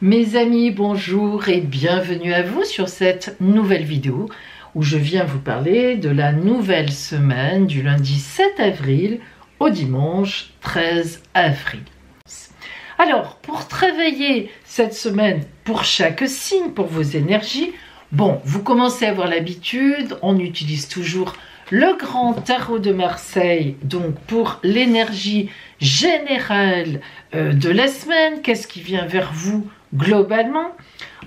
Mes amis, bonjour et bienvenue à vous sur cette nouvelle vidéo où je viens vous parler de la nouvelle semaine du lundi 7 avril au dimanche 13 avril. Alors, pour travailler cette semaine pour chaque signe, pour vos énergies, bon, vous commencez à avoir l'habitude, on utilise toujours le grand tarot de Marseille, donc pour l'énergie générale de la semaine, qu'est-ce qui vient vers vous globalement.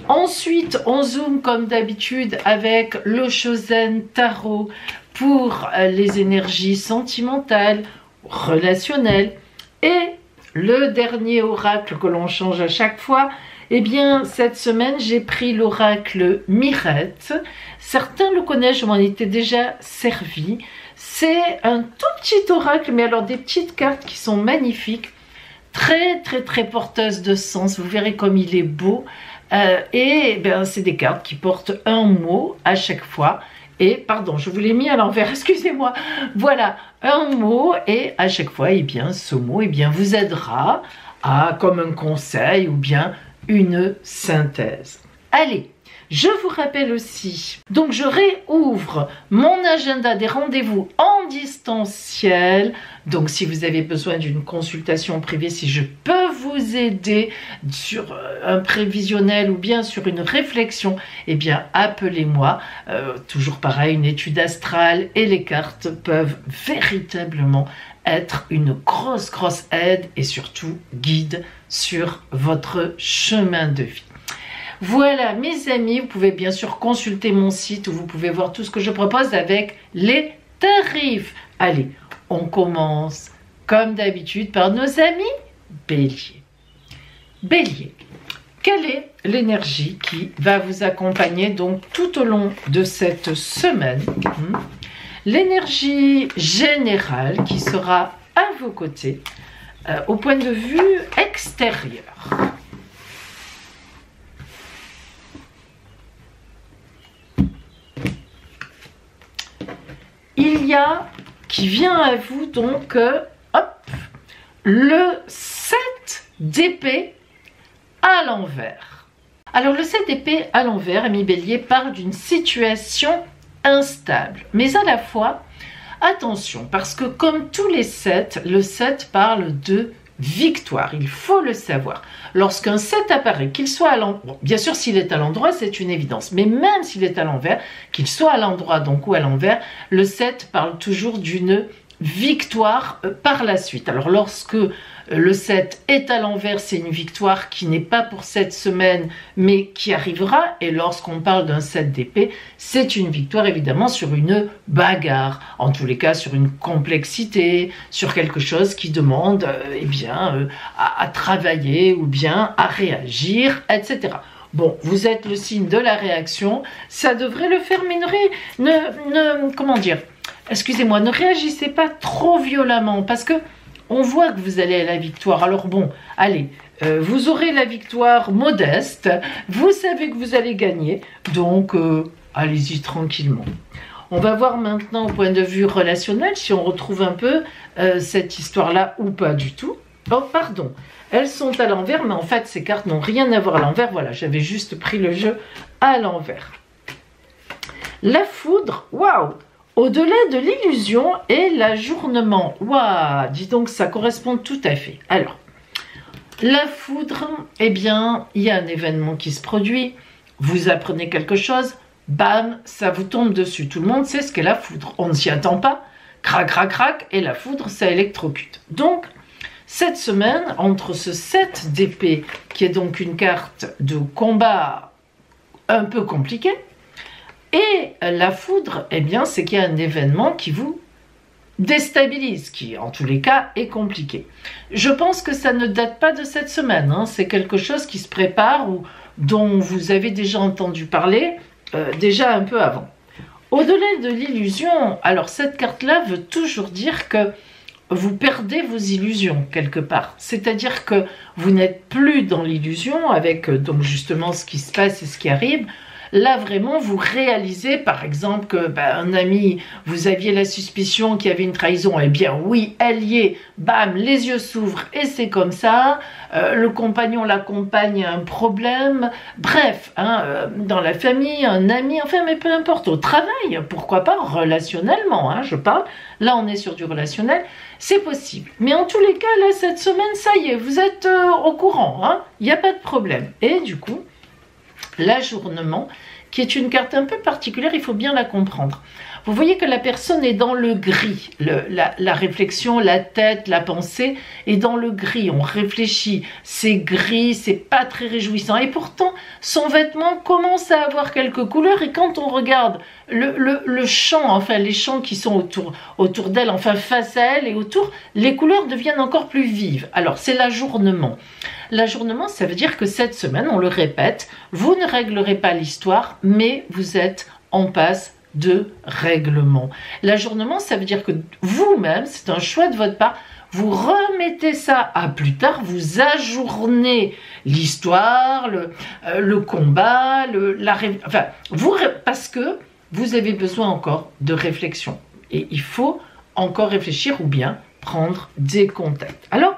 Ensuite, on zoome comme d'habitude avec le Chosen Tarot pour les énergies sentimentales, relationnelles. Et le dernier oracle que l'on change à chaque fois, eh bien, cette semaine, j'ai pris l'oracle Mirette. Certains le connaissent, je m'en étais déjà servi. C'est un tout petit oracle, mais alors des petites cartes qui sont magnifiques. Très porteuse de sens, vous verrez comme il est beau, et ben, c'est des cartes qui portent un mot à chaque fois, et pardon, je vous l'ai mis à l'envers, excusez-moi, voilà, un mot, et à chaque fois, eh bien, ce mot vous aidera à, comme un conseil ou bien une synthèse. Allez, je vous rappelle aussi, donc je réouvre mon agenda des rendez-vous en distanciel. Donc si vous avez besoin d'une consultation privée, si je peux vous aider sur un prévisionnel ou bien sur une réflexion, eh bien appelez-moi. Toujours pareil, une étude astrale et les cartes peuvent véritablement être une grosse aide et surtout guide sur votre chemin de vie. Voilà mes amis, vous pouvez bien sûr consulter mon site où vous pouvez voir tout ce que je propose avec les tarifs. Allez, on commence comme d'habitude par nos amis Bélier. Bélier, quelle est l'énergie qui va vous accompagner donc tout au long de cette semaine? L'énergie générale qui sera à vos côtés au point de vue extérieur. Il y a qui vient à vous donc le 7 d'épée à l'envers. Alors le 7 d'épée à l'envers, ami Bélier, parle d'une situation instable, mais à la fois, attention, parce que comme tous les 7, le 7 parle de victoire, il faut le savoir. Lorsqu'un 7 apparaît, qu'il soit à l'endroit, bon, bien sûr s'il est à l'endroit c'est une évidence, mais même s'il est à l'envers, qu'il soit à l'endroit donc ou à l'envers, le 7 parle toujours d'une victoire par la suite. Alors lorsque le 7 est à l'envers, c'est une victoire qui n'est pas pour cette semaine, mais qui arrivera. Et lorsqu'on parle d'un 7 d'épée, c'est une victoire évidemment sur une bagarre, en tous les cas sur une complexité, sur quelque chose qui demande à travailler ou bien à réagir, etc. Bon, vous êtes le signe de la réaction, ça devrait le faire, mais comment dire, excusez-moi, ne réagissez pas trop violemment, parce que on voit que vous allez à la victoire. Alors bon, allez, vous aurez la victoire modeste, vous savez que vous allez gagner, donc allez-y tranquillement. On va voir maintenant au point de vue relationnel si on retrouve un peu cette histoire-là ou pas du tout. Oh, pardon, elles sont à l'envers, mais en fait ces cartes n'ont rien à voir à l'envers. Voilà, j'avais juste pris le jeu à l'envers. La foudre, waouh! Au-delà de l'illusion et l'ajournement. Waouh, dis donc, ça correspond tout à fait. Alors, la foudre, eh bien, il y a un événement qui se produit, vous apprenez quelque chose, bam, ça vous tombe dessus. Tout le monde sait ce qu'est la foudre. On ne s'y attend pas, crac, et la foudre, ça électrocute. Donc, cette semaine, entre ce 7 d'épée, qui est donc une carte de combat un peu compliqué, et la foudre, eh bien, c'est qu'il y a un événement qui vous déstabilise, qui, en tous les cas, est compliqué. Je pense que ça ne date pas de cette semaine, hein. C'est quelque chose qui se prépare ou dont vous avez déjà entendu parler, déjà un peu avant. Au-delà de l'illusion, alors cette carte-là veut toujours dire que vous perdez vos illusions quelque part. C'est-à-dire que vous n'êtes plus dans l'illusion avec donc justement ce qui se passe et ce qui arrive. Là, vraiment, vous réalisez, par exemple, que un ami, vous aviez la suspicion qu'il y avait une trahison. Eh bien, oui, elle y est. Bam, les yeux s'ouvrent et c'est comme ça. Le compagnon, la compagne a un problème. Bref, hein, dans la famille, un ami, enfin, mais peu importe, au travail, pourquoi pas, relationnellement, hein, je parle. Là, on est sur du relationnel. C'est possible. Mais en tous les cas, là, cette semaine, ça y est, vous êtes au courant. Hein, il n'y a pas de problème. Et du coup, l'ajournement, qui est une carte un peu particulière, il faut bien la comprendre. Vous voyez que la personne est dans le gris, la réflexion, la tête, la pensée est dans le gris, on réfléchit, c'est gris, c'est pas très réjouissant, et pourtant son vêtement commence à avoir quelques couleurs, et quand on regarde le champ, enfin les champs qui sont autour d'elle, enfin face à elle et autour, les couleurs deviennent encore plus vives. Alors c'est l'ajournement. L'ajournement, ça veut dire que cette semaine, on le répète, vous ne réglerez pas l'histoire, mais vous êtes en passe de règlement. L'ajournement, ça veut dire que vous-même, c'est un choix de votre part, vous remettez ça à plus tard, vous ajournez l'histoire, le combat, enfin, parce que vous avez besoin encore de réflexion. Et il faut encore réfléchir ou bien prendre des contacts. Alors,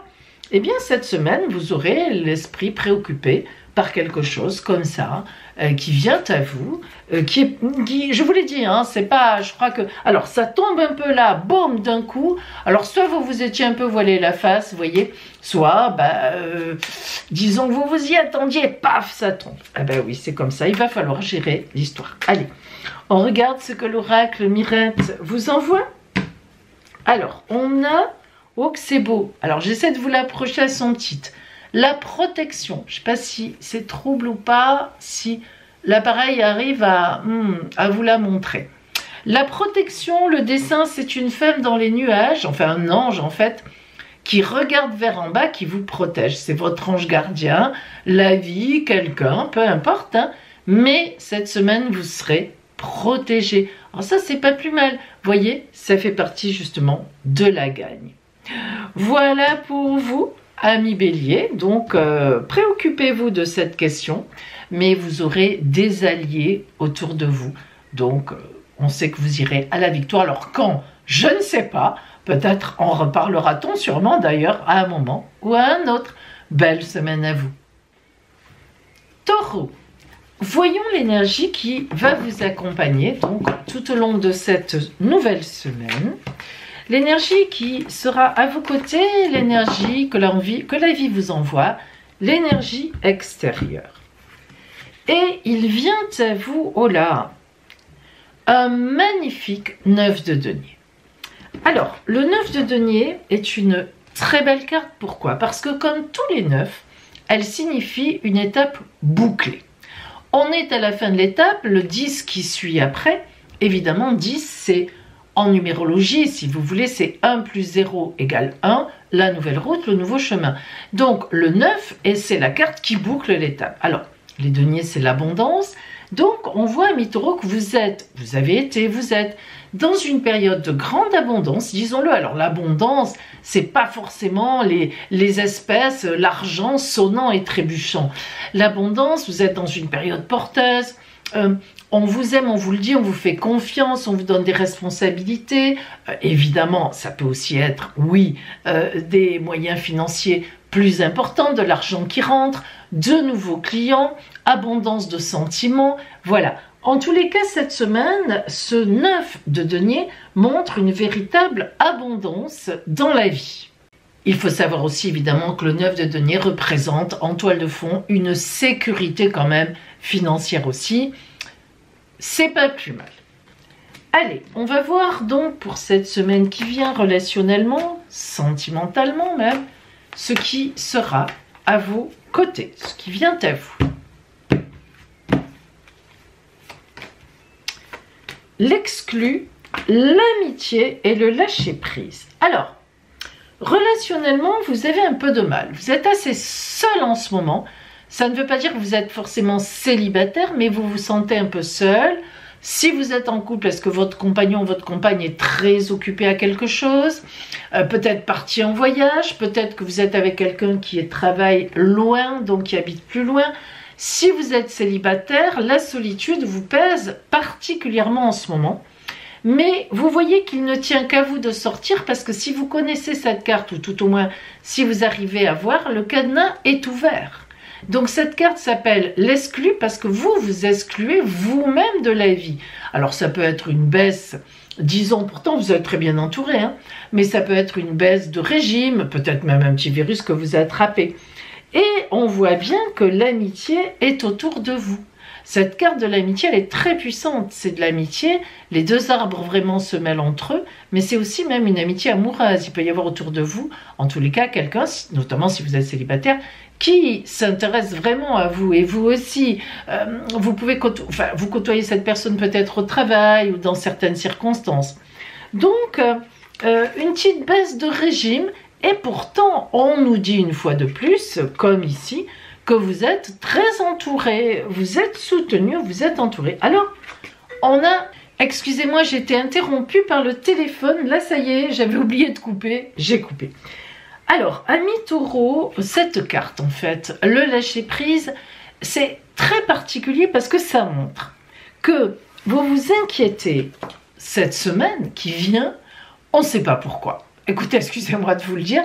eh bien, cette semaine, vous aurez l'esprit préoccupé par quelque chose comme ça, qui vient à vous, qui, je vous l'ai dit, hein, c'est pas, je crois que, alors ça tombe un peu là, boum, d'un coup, alors soit vous vous étiez un peu voilé la face, vous voyez, soit, disons que vous vous y attendiez, paf, ça tombe. Ah ben oui, c'est comme ça, il va falloir gérer l'histoire. Allez, on regarde ce que l'oracle Mirette vous envoie. Alors, on a, oh que c'est beau, alors j'essaie de vous l'approcher à son titre. La protection, je ne sais pas si c'est trouble ou pas, si l'appareil arrive à vous la montrer. La protection, le dessin, c'est une femme dans les nuages, enfin un ange en fait, qui regarde vers en bas, qui vous protège. C'est votre ange gardien, la vie, quelqu'un, peu importe, hein, mais cette semaine, vous serez protégé. Alors ça, c'est pas plus mal. Vous voyez, ça fait partie justement de la gagne. Voilà pour vous. Amis Bélier, donc préoccupez-vous de cette question, mais vous aurez des alliés autour de vous. Donc, on sait que vous irez à la victoire. Alors quand? Je ne sais pas. Peut-être en reparlera-t-on sûrement d'ailleurs à un moment ou à un autre. Belle semaine à vous. Taureau, voyons l'énergie qui va vous accompagner donc tout au long de cette nouvelle semaine. L'énergie qui sera à vos côtés, l'énergie que la vie vous envoie, l'énergie extérieure. Et il vient à vous, oh là, un magnifique 9 de denier. Alors, le 9 de denier est une très belle carte. Pourquoi? Parce que comme tous les 9, elle signifie une étape bouclée. On est à la fin de l'étape, le 10 qui suit après. Évidemment, 10, c'est... En numérologie, si vous voulez, c'est 1 plus 0 égale 1, la nouvelle route, le nouveau chemin. Donc, le 9, et c'est la carte qui boucle l'étape. Alors, les deniers, c'est l'abondance. Donc, on voit, amis taureaux, que vous êtes dans une période de grande abondance, disons-le. Alors, l'abondance, c'est pas forcément les espèces, l'argent sonnant et trébuchant. L'abondance, vous êtes dans une période porteuse. On vous aime, on vous le dit, on vous fait confiance, on vous donne des responsabilités. Évidemment, ça peut aussi être, oui, des moyens financiers plus importants, de l'argent qui rentre, de nouveaux clients, abondance de sentiments. Voilà. En tous les cas, cette semaine, ce 9 de denier montre une véritable abondance dans la vie. Il faut savoir aussi évidemment que le 9 de denier représente en toile de fond une sécurité quand même financière aussi. C'est pas plus mal. Allez, on va voir donc pour cette semaine qui vient relationnellement, sentimentalement même, ce qui sera à vos côtés, ce qui vient à vous. L'exclu, l'amitié et le lâcher-prise. Alors, relationnellement, vous avez un peu de mal. Vous êtes assez seul en ce moment. Ça ne veut pas dire que vous êtes forcément célibataire, mais vous vous sentez un peu seul. Si vous êtes en couple, est-ce que votre compagnon ou votre compagne est très occupé à quelque chose, peut-être parti en voyage, peut-être que vous êtes avec quelqu'un qui travaille loin, donc qui habite plus loin. Si vous êtes célibataire, la solitude vous pèse particulièrement en ce moment. Mais vous voyez qu'il ne tient qu'à vous de sortir, parce que si vous connaissez cette carte, ou tout au moins si vous arrivez à voir, le cadenas est ouvert. Donc cette carte s'appelle l'exclu, parce que vous vous excluez vous-même de la vie. Alors ça peut être une baisse, disons, pourtant vous êtes très bien entouré, hein, mais ça peut être une baisse de régime, peut-être même un petit virus que vous attrapez. Et on voit bien que l'amitié est autour de vous. Cette carte de l'amitié, elle est très puissante. C'est de l'amitié, les deux arbres vraiment se mêlent entre eux, mais c'est aussi même une amitié amoureuse. Il peut y avoir autour de vous, en tous les cas, quelqu'un, notamment si vous êtes célibataire, qui s'intéresse vraiment à vous. Et vous aussi, vous pouvez vous côtoyer cette personne peut-être au travail ou dans certaines circonstances. Donc, une petite baisse de régime, et pourtant, on nous dit une fois de plus, comme ici, que vous êtes très entouré, vous êtes soutenu, vous êtes entouré. Alors, on a... Excusez-moi, j'ai été interrompue par le téléphone. Là, ça y est, j'avais oublié de couper. J'ai coupé. Alors, ami Taureau, cette carte, en fait, le lâcher-prise, c'est très particulier parce que ça montre que vous vous inquiétez cette semaine qui vient, on ne sait pas pourquoi. Écoutez, excusez-moi de vous le dire,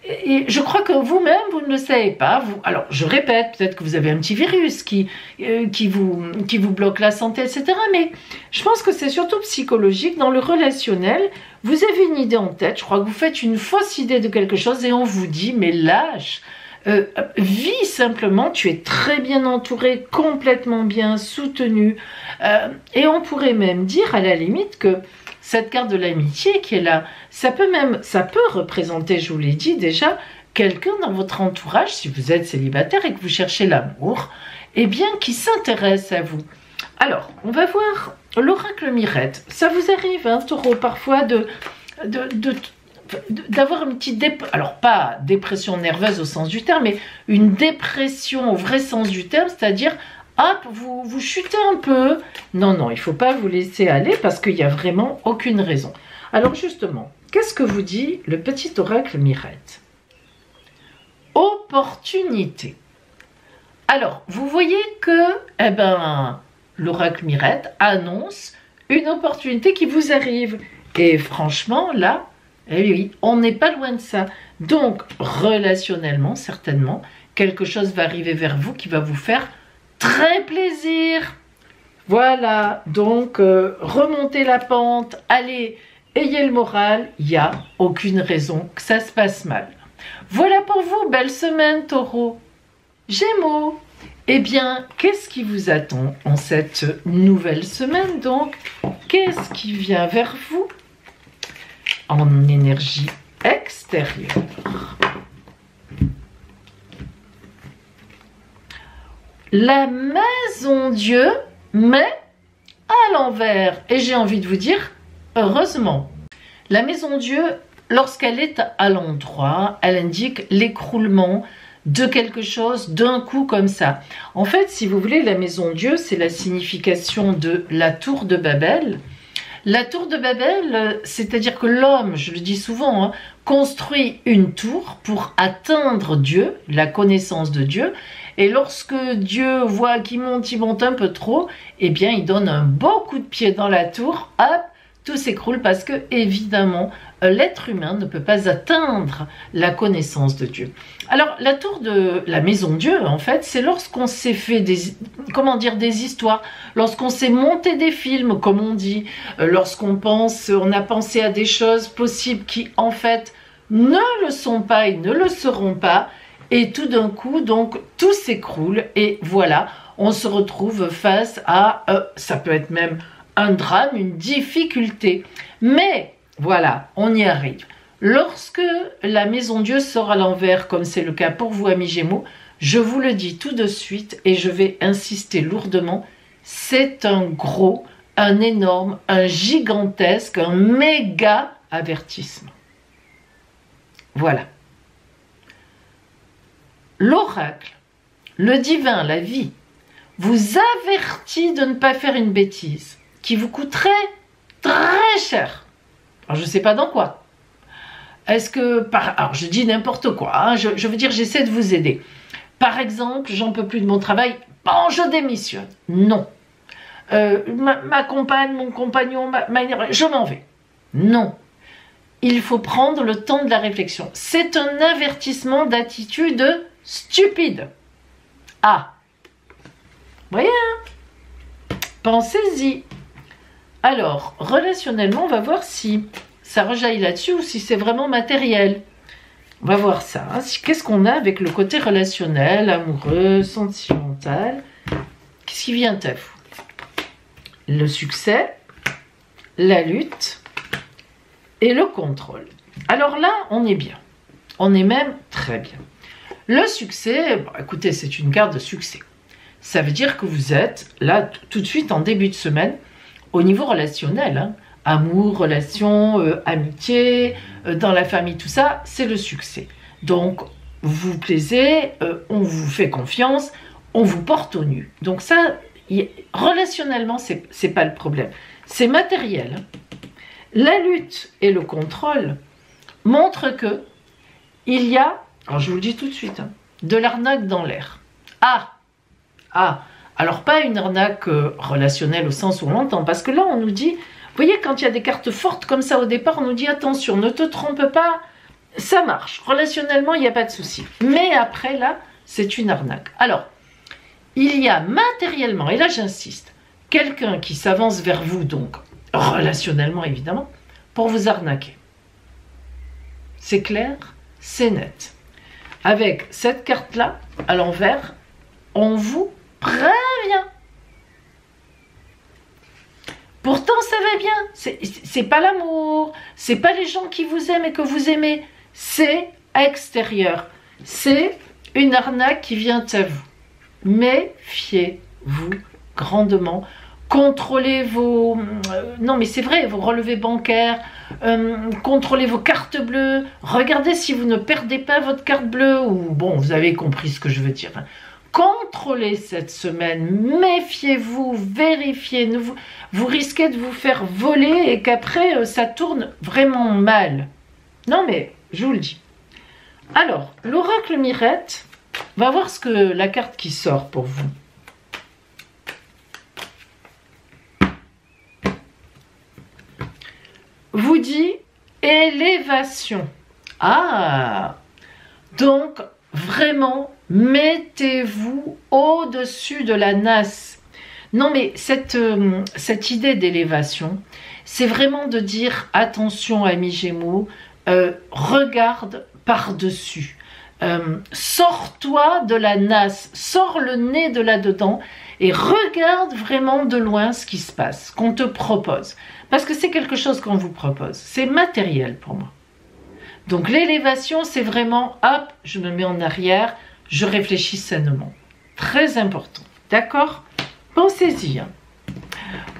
et je crois que vous-même, vous ne le savez pas. Alors, je répète, peut-être que vous avez un petit virus qui vous bloque la santé, etc. Mais je pense que c'est surtout psychologique. Dans le relationnel, vous avez une idée en tête. Je crois que vous faites une fausse idée de quelque chose et on vous dit, mais lâche. Vis simplement, tu es très bien entouré, complètement bien soutenu. Et on pourrait même dire, à la limite, que cette carte de l'amitié qui est là, ça peut représenter, je vous l'ai dit déjà, quelqu'un dans votre entourage, si vous êtes célibataire et que vous cherchez l'amour, eh bien, qui s'intéresse à vous. Alors, on va voir l'oracle Mirette. Ça vous arrive, hein, Taureau, parfois d'avoir une petite alors pas dépression nerveuse au sens du terme, mais une dépression au vrai sens du terme, c'est-à-dire hop, vous chutez un peu. Non, non, il ne faut pas vous laisser aller parce qu'il n'y a vraiment aucune raison. Alors justement, qu'est-ce que vous dit le petit oracle Mirette? Opportunité. Alors, vous voyez que l'oracle Mirette annonce une opportunité qui vous arrive. Et franchement, là, eh oui, on n'est pas loin de ça. Donc, relationnellement, certainement, quelque chose va arriver vers vous qui va vous faire très plaisir. Voilà, donc remontez la pente, allez, ayez le moral, il n'y a aucune raison que ça se passe mal. Voilà pour vous, belle semaine Taureau. Gémeaux, eh bien, qu'est-ce qui vous attend en cette nouvelle semaine donc? Qu'est-ce qui vient vers vous en énergie extérieure? La maison Dieu, mais à l'envers. Et j'ai envie de vous dire, heureusement. La maison Dieu, lorsqu'elle est à l'endroit, elle indique l'écroulement de quelque chose d'un coup comme ça. En fait, si vous voulez, la maison Dieu, c'est la signification de la tour de Babel. La tour de Babel, c'est-à-dire que l'homme, je le dis souvent, hein, construit une tour pour atteindre Dieu, la connaissance de Dieu. Et lorsque Dieu voit qu'il monte un peu trop, eh bien, il donne un beau coup de pied dans la tour, hop, tout s'écroule parce que, évidemment, l'être humain ne peut pas atteindre la connaissance de Dieu. Alors, la tour de la maison Dieu, en fait, c'est lorsqu'on s'est fait des histoires, lorsqu'on s'est monté des films, comme on dit, lorsqu'on a pensé à des choses possibles qui, en fait, ne le sont pas et ne le seront pas. Et tout d'un coup, donc, tout s'écroule et voilà, on se retrouve face à, ça peut être même un drame, une difficulté. Mais voilà, on y arrive. Lorsque la maison Dieu sort à l'envers, comme c'est le cas pour vous, amis Gémeaux, je vous le dis tout de suite et je vais insister lourdement, c'est un gros, un énorme, un gigantesque, un méga avertissement. Voilà. L'oracle, le divin, la vie, vous avertit de ne pas faire une bêtise. qui vous coûterait très cher. Alors, je ne sais pas dans quoi. Est-ce que, alors je dis n'importe quoi, hein, je veux dire, j'essaie de vous aider. Par exemple, j'en peux plus de mon travail, bon, je démissionne. Non. Ma compagne, mon compagnon, je m'en vais. Non. Il faut prendre le temps de la réflexion. C'est un avertissement d'attitude stupide. Ah. Vous voyez, hein? Pensez-y. Alors, relationnellement, on va voir si ça rejaillit là-dessus ou si c'est vraiment matériel. On va voir ça. Hein. Qu'est-ce qu'on a avec le côté relationnel, amoureux, sentimental? Qu'est-ce qui vient à vous? Le succès, la lutte et le contrôle. Alors là, on est bien. On est même très bien. Le succès, bon, écoutez, c'est une carte de succès. Ça veut dire que vous êtes là tout de suite en début de semaine au niveau relationnel. Hein. Amour, relation, amitié, dans la famille, tout ça, c'est le succès. Donc, vous vous plaisez, on vous fait confiance, on vous porte au nu. Donc ça, relationnellement, c'est pas le problème. C'est matériel. Hein. La lutte et le contrôle montrent que il y a, alors je vous le dis tout de suite, hein, de l'arnaque dans l'air. Alors pas une arnaque relationnelle au sens où on l'entend, parce que là on nous dit, vous voyez, quand il y a des cartes fortes comme ça au départ, on nous dit attention, ne te trompe pas, ça marche, relationnellement il n'y a pas de souci. Mais après là, c'est une arnaque. Alors, il y a matériellement, et là j'insiste, quelqu'un qui s'avance vers vous, donc relationnellement évidemment, pour vous arnaquer. C'est clair, c'est net. Avec cette carte-là, à l'envers, on vous prévient. Pourtant, ça va bien. C'est pas l'amour, c'est pas les gens qui vous aiment et que vous aimez. C'est extérieur. C'est une arnaque qui vient à vous. Méfiez-vous grandement. Contrôlez vos... non, mais c'est vrai, vos relevés bancaires. Contrôlez vos cartes bleues. Regardez si vous ne perdez pas votre carte bleue. Ou bon, vous avez compris ce que je veux dire. Hein. Contrôlez cette semaine, méfiez-vous, vérifiez, vous risquez de vous faire voler et qu'après ça tourne vraiment mal. Non mais, je vous le dis. Alors, l'oracle Mirette va voir ce que la carte qui sort pour vous. Vous dit élévation. Ah, donc vraiment, mettez-vous au-dessus de la nasse. Non, mais cette idée d'élévation, c'est vraiment de dire, attention, amis Gémeaux, regarde par-dessus. Sors-toi de la nasse, sors le nez de là-dedans et regarde vraiment de loin ce qui se passe, qu'on te propose. Parce que c'est quelque chose qu'on vous propose. C'est matériel pour moi. Donc l'élévation, c'est vraiment, hop, je me mets en arrière, je réfléchis sainement. Très important, d'accord? Pensez-y. Hein.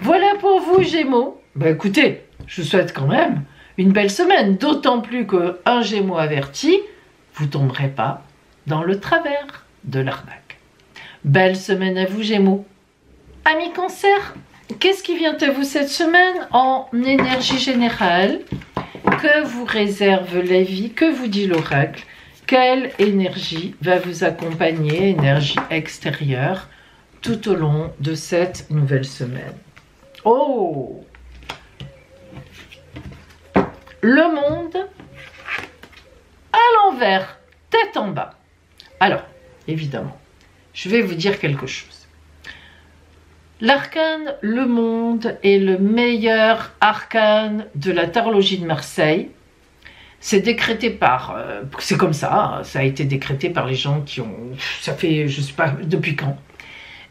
Voilà pour vous, Gémeaux. Ben écoutez, je vous souhaite quand même une belle semaine, d'autant plus qu'un Gémeaux averti, vous ne tomberez pas dans le travers de l'arnaque. Belle semaine à vous, Gémeaux. Amis Cancer, qu'est-ce qui vient à vous cette semaine en énergie générale? Que vous réserve la vie? Que vous dit l'oracle? Quelle énergie va vous accompagner, énergie extérieure, tout au long de cette nouvelle semaine? Oh! Le monde à l'envers, tête en bas. Alors, évidemment, je vais vous dire quelque chose. L'arcane Le Monde est le meilleur arcane de la tarologie de Marseille. C'est décrété par... c'est comme ça, hein, ça a été décrété par les gens qui ont... Ça fait, je ne sais pas depuis quand.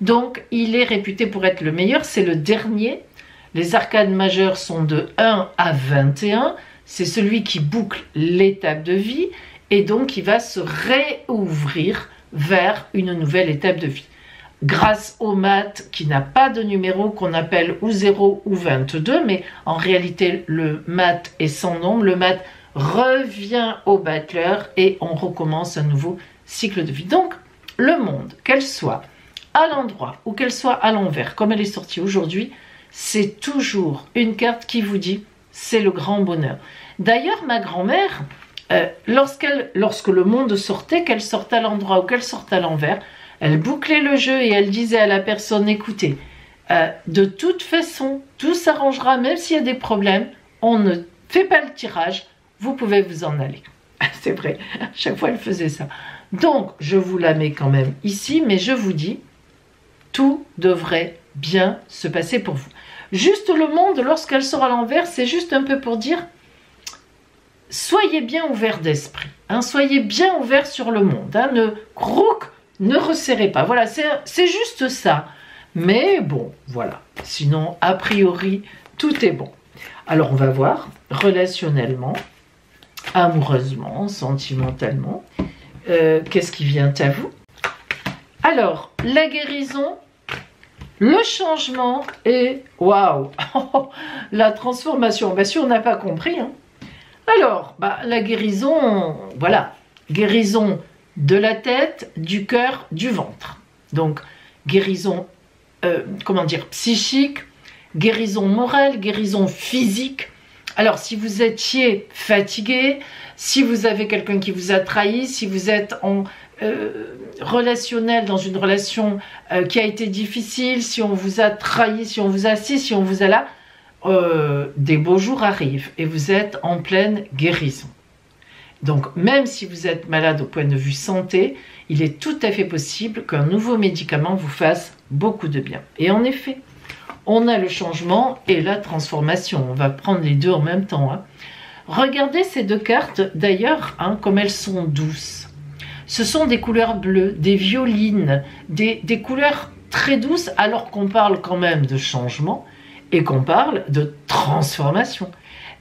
Donc, il est réputé pour être le meilleur. C'est le dernier. Les arcanes majeurs sont de 1 à 21. C'est celui qui boucle l'étape de vie. Et donc, il va se réouvrir vers une nouvelle étape de vie. Grâce au mat qui n'a pas de numéro, qu'on appelle ou 0 ou 22, mais en réalité le mat est sans nombre, le mat revient au battleur et on recommence un nouveau cycle de vie. Donc le monde, qu'elle soit à l'endroit ou qu'elle soit à l'envers, comme elle est sortie aujourd'hui, c'est toujours une carte qui vous dit c'est le grand bonheur. D'ailleurs, ma grand-mère, lorsque le monde sortait, qu'elle sortait à l'endroit ou qu'elle sortait à l'envers, elle bouclait le jeu et elle disait à la personne, écoutez, de toute façon, tout s'arrangera, même s'il y a des problèmes, on ne fait pas le tirage, vous pouvez vous en aller. C'est vrai, à chaque fois elle faisait ça. Donc, je vous la mets quand même ici, mais je vous dis, tout devrait bien se passer pour vous. Juste le monde, lorsqu'elle sort à l'envers, c'est juste un peu pour dire, soyez bien ouverts d'esprit, hein, soyez bien ouverts sur le monde, hein, ne resserrez pas. Voilà, c'est juste ça. Mais bon, voilà. Sinon, a priori, tout est bon. Alors, on va voir relationnellement, amoureusement, sentimentalement, qu'est-ce qui vient à vous? Alors, la guérison, le changement et waouh, la transformation. Ben, si on n'a pas compris. Hein. Alors, la guérison, voilà, guérison de la tête, du cœur, du ventre. Donc, guérison, comment dire, psychique, guérison morale, guérison physique. Alors, si vous étiez fatigué, si vous avez quelqu'un qui vous a trahi, si vous êtes en relationnel, dans une relation qui a été difficile, si on vous a trahi, si on vous a si on vous a là, des beaux jours arrivent et vous êtes en pleine guérison. Donc, même si vous êtes malade au point de vue santé, il est tout à fait possible qu'un nouveau médicament vous fasse beaucoup de bien. Et en effet, on a le changement et la transformation. On va prendre les deux en même temps. Hein. Regardez ces deux cartes, d'ailleurs, hein, comme elles sont douces. Ce sont des couleurs bleues, des violines, des couleurs très douces, alors qu'on parle quand même de changement et qu'on parle de transformation.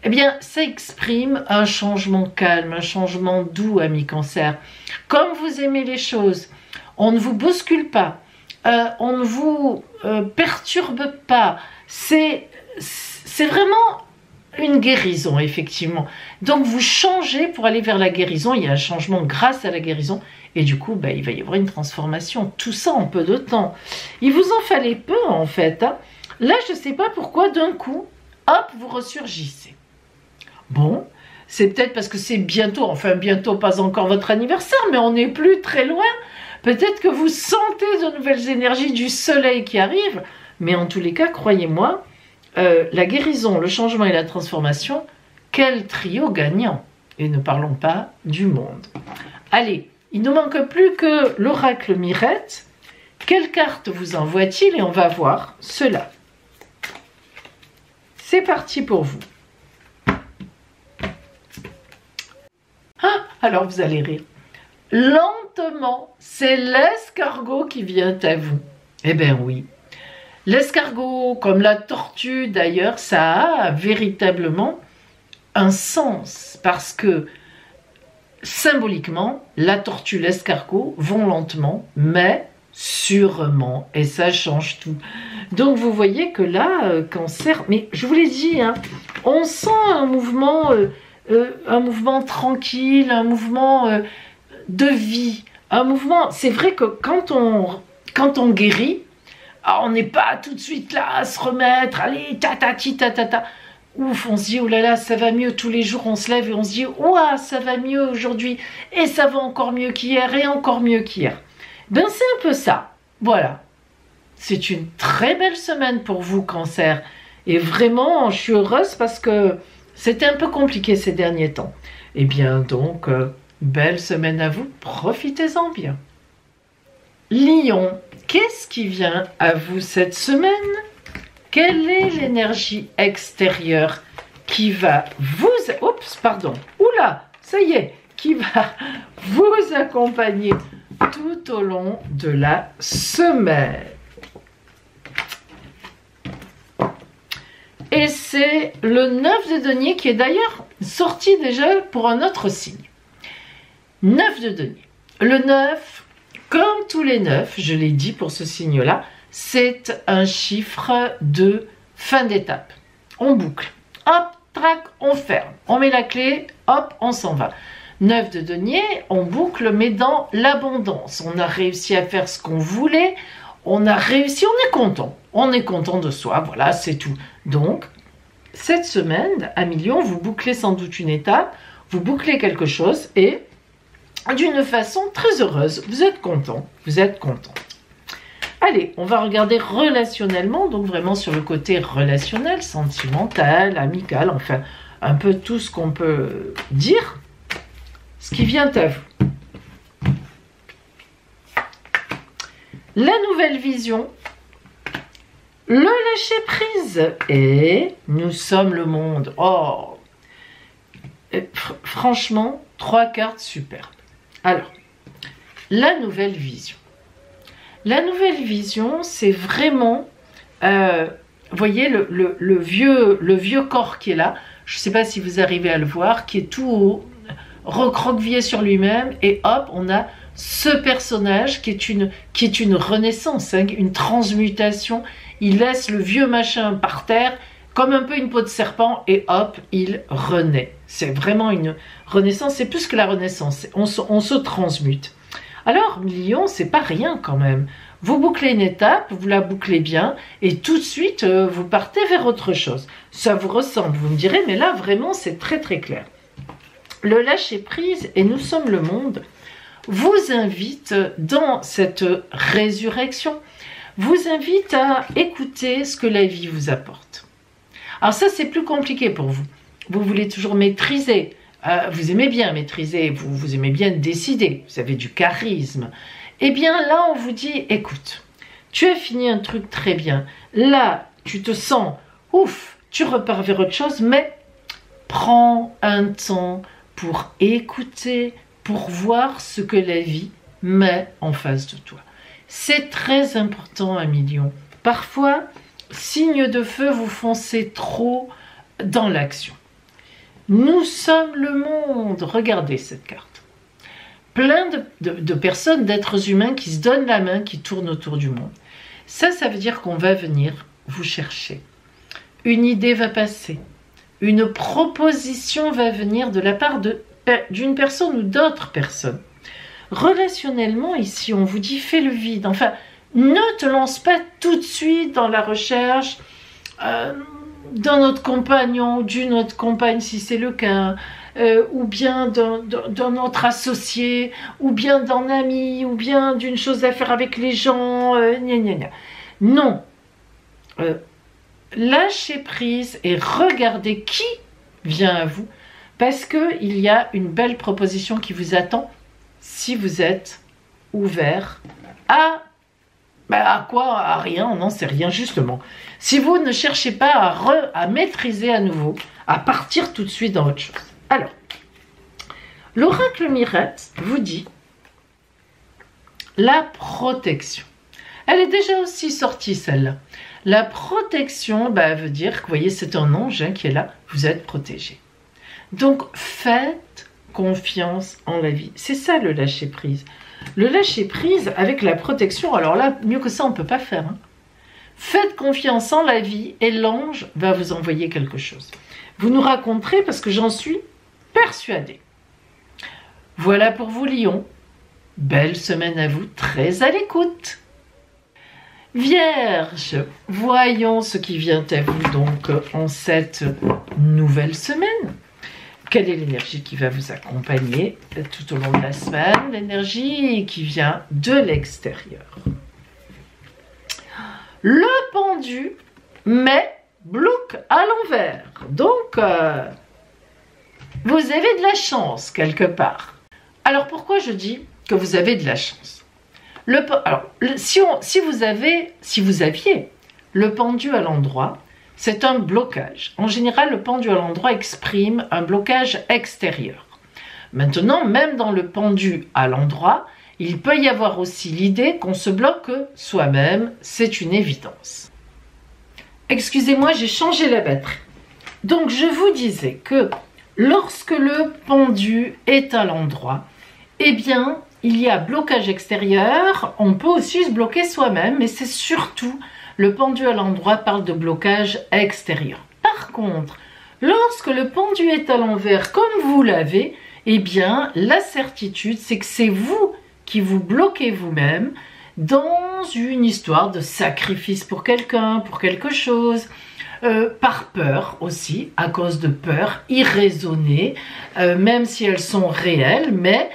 Eh bien, ça exprime un changement calme, un changement doux, amis Cancer. Comme vous aimez les choses, on ne vous bouscule pas, on ne vous perturbe pas. C'est vraiment une guérison, effectivement. Donc, vous changez pour aller vers la guérison. Il y a un changement grâce à la guérison. Et du coup, il va y avoir une transformation. Tout ça en peu de temps. Il vous en fallait peu, en fait. Hein. Là, je ne sais pas pourquoi, d'un coup, hop, vous ressurgissez. Bon, c'est peut-être parce que c'est bientôt, enfin bientôt, pas encore votre anniversaire, mais on n'est plus très loin. Peut-être que vous sentez de nouvelles énergies du soleil qui arrivent. Mais en tous les cas, croyez-moi, la guérison, le changement et la transformation, quel trio gagnant. Et ne parlons pas du monde. Allez, il ne manque plus que l'oracle Mirette. Quelle carte vous envoie-t-il? Et on va voir cela. C'est parti pour vous. Ah, alors vous allez rire. Lentement, c'est l'escargot qui vient à vous. Eh bien oui. L'escargot, comme la tortue d'ailleurs, ça a véritablement un sens parce que symboliquement, la tortue, l'escargot vont lentement, mais sûrement, et ça change tout. Donc vous voyez que là, Cancer, mais je vous l'ai dit, hein, on sent un mouvement tranquille, un mouvement de vie, un mouvement. C'est vrai que quand on guérit, on n'est pas tout de suite là à se remettre, allez, tatati, tatata. Ouf, on se dit, oh là là, ça va mieux. Tous les jours, on se lève et on se dit, ouah, ça va mieux aujourd'hui. Et ça va encore mieux qu'hier et encore mieux qu'hier. Ben, c'est un peu ça. Voilà. C'est une très belle semaine pour vous, Cancer. Et vraiment, je suis heureuse parce que c'était un peu compliqué ces derniers temps. Eh bien, donc, belle semaine à vous. Profitez-en bien. Lion, qu'est-ce qui vient à vous cette semaine? Quelle est l'énergie extérieure qui va vous... Oups, pardon. Oula, ça y est. Qui va vous accompagner tout au long de la semaine. Et c'est le 9 de denier qui est d'ailleurs sorti déjà pour un autre signe. 9 de denier. Le 9, comme tous les 9, je l'ai dit pour ce signe-là, c'est un chiffre de fin d'étape. On boucle. Hop, trac, on ferme. On met la clé, hop, on s'en va. 9 de denier, on boucle, mais dans l'abondance. On a réussi à faire ce qu'on voulait. on a réussi, on est content de soi, voilà, c'est tout. Donc, cette semaine, à Million, vous bouclez sans doute une étape, vous bouclez quelque chose et d'une façon très heureuse, vous êtes content, vous êtes content. Allez, on va regarder relationnellement, donc vraiment sur le côté relationnel, sentimental, amical, enfin, un peu tout ce qu'on peut dire, ce qui vient à vous. La nouvelle vision, le lâcher prise et nous sommes le monde. Oh, franchement, 3 cartes superbes. Alors, la nouvelle vision. La nouvelle vision, c'est vraiment, vous voyez le vieux corps qui est là. Je ne sais pas si vous arrivez à le voir, qui est tout recroquevillé sur lui-même et hop, on a ce personnage qui est une renaissance, hein, une transmutation. Il laisse le vieux machin par terre, comme un peu une peau de serpent, et hop, il renaît. C'est vraiment une renaissance, c'est plus que la renaissance, on se transmute. Alors, Lion, c'est pas rien quand même. Vous bouclez une étape, vous la bouclez bien, et tout de suite, vous partez vers autre chose. Ça vous ressemble, vous me direz, mais là, vraiment, c'est très très clair. Le lâcher-prise, et nous sommes le monde, vous invite dans cette résurrection, vous invite à écouter ce que la vie vous apporte. Alors ça, c'est plus compliqué pour vous. Vous voulez toujours maîtriser, vous aimez bien maîtriser, vous aimez bien décider, vous avez du charisme. Eh bien là, on vous dit, écoute, tu as fini un truc très bien. Là, tu te sens, ouf, tu repars vers autre chose, mais prends un temps pour écouter, pour voir ce que la vie met en face de toi. C'est très important, un million. Parfois, signe de feu, vous foncez trop dans l'action. Nous sommes le monde. Regardez cette carte. Plein de personnes, d'êtres humains qui se donnent la main, qui tournent autour du monde. Ça veut dire qu'on va venir vous chercher. Une idée va passer. Une proposition va venir de la part d'une personne ou d'autres personnes. Relationnellement, ici, on vous dit fais le vide. Enfin, ne te lance pas tout de suite dans la recherche d'un autre compagnon ou d'une autre compagne, si c'est le cas, ou bien d'un autre associé, ou bien d'un ami, ou bien d'une chose à faire avec les gens. Gna gna gna. Non. Lâchez prise et regardez qui vient à vous, parce qu'il y a une belle proposition qui vous attend si vous êtes ouvert à quoi? À rien, on n'en sait rien justement. Si vous ne cherchez pas à maîtriser à nouveau, à partir tout de suite dans autre chose. Alors, l'oracle Mirette vous dit la protection. Elle est déjà aussi sortie celle-là. La protection veut dire que, vous voyez, c'est un ange qui est là, vous êtes protégé. Donc, faites confiance en la vie. C'est ça le lâcher-prise. Le lâcher-prise avec la protection, alors là, mieux que ça, on ne peut pas faire. Hein. Faites confiance en la vie et l'ange va vous envoyer quelque chose. Vous nous raconterez parce que j'en suis persuadée. Voilà pour vous, Lion. Belle semaine à vous, très à l'écoute. Vierge, voyons ce qui vient à vous donc en cette nouvelle semaine. Quelle est l'énergie qui va vous accompagner tout au long de la semaine? L'énergie qui vient de l'extérieur. Le pendu, mais bloque à l'envers. Donc, vous avez de la chance quelque part. Alors, pourquoi je dis que vous avez de la chance? Si vous aviez le pendu à l'endroit, c'est un blocage. En général, le pendu à l'endroit exprime un blocage extérieur. Maintenant, même dans le pendu à l'endroit, il peut y avoir aussi l'idée qu'on se bloque soi-même, c'est une évidence. Excusez-moi, j'ai changé la batterie. Donc, je vous disais que lorsque le pendu est à l'endroit, eh bien, il y a blocage extérieur, on peut aussi se bloquer soi-même, mais c'est surtout le pendu à l'endroit parle de blocage extérieur. Par contre, lorsque le pendu est à l'envers comme vous l'avez, eh bien, la certitude, c'est que c'est vous qui vous bloquez vous-même, dans une histoire de sacrifice pour quelqu'un, pour quelque chose, par peur aussi, à cause de peurs irraisonnées, même si elles sont réelles, mais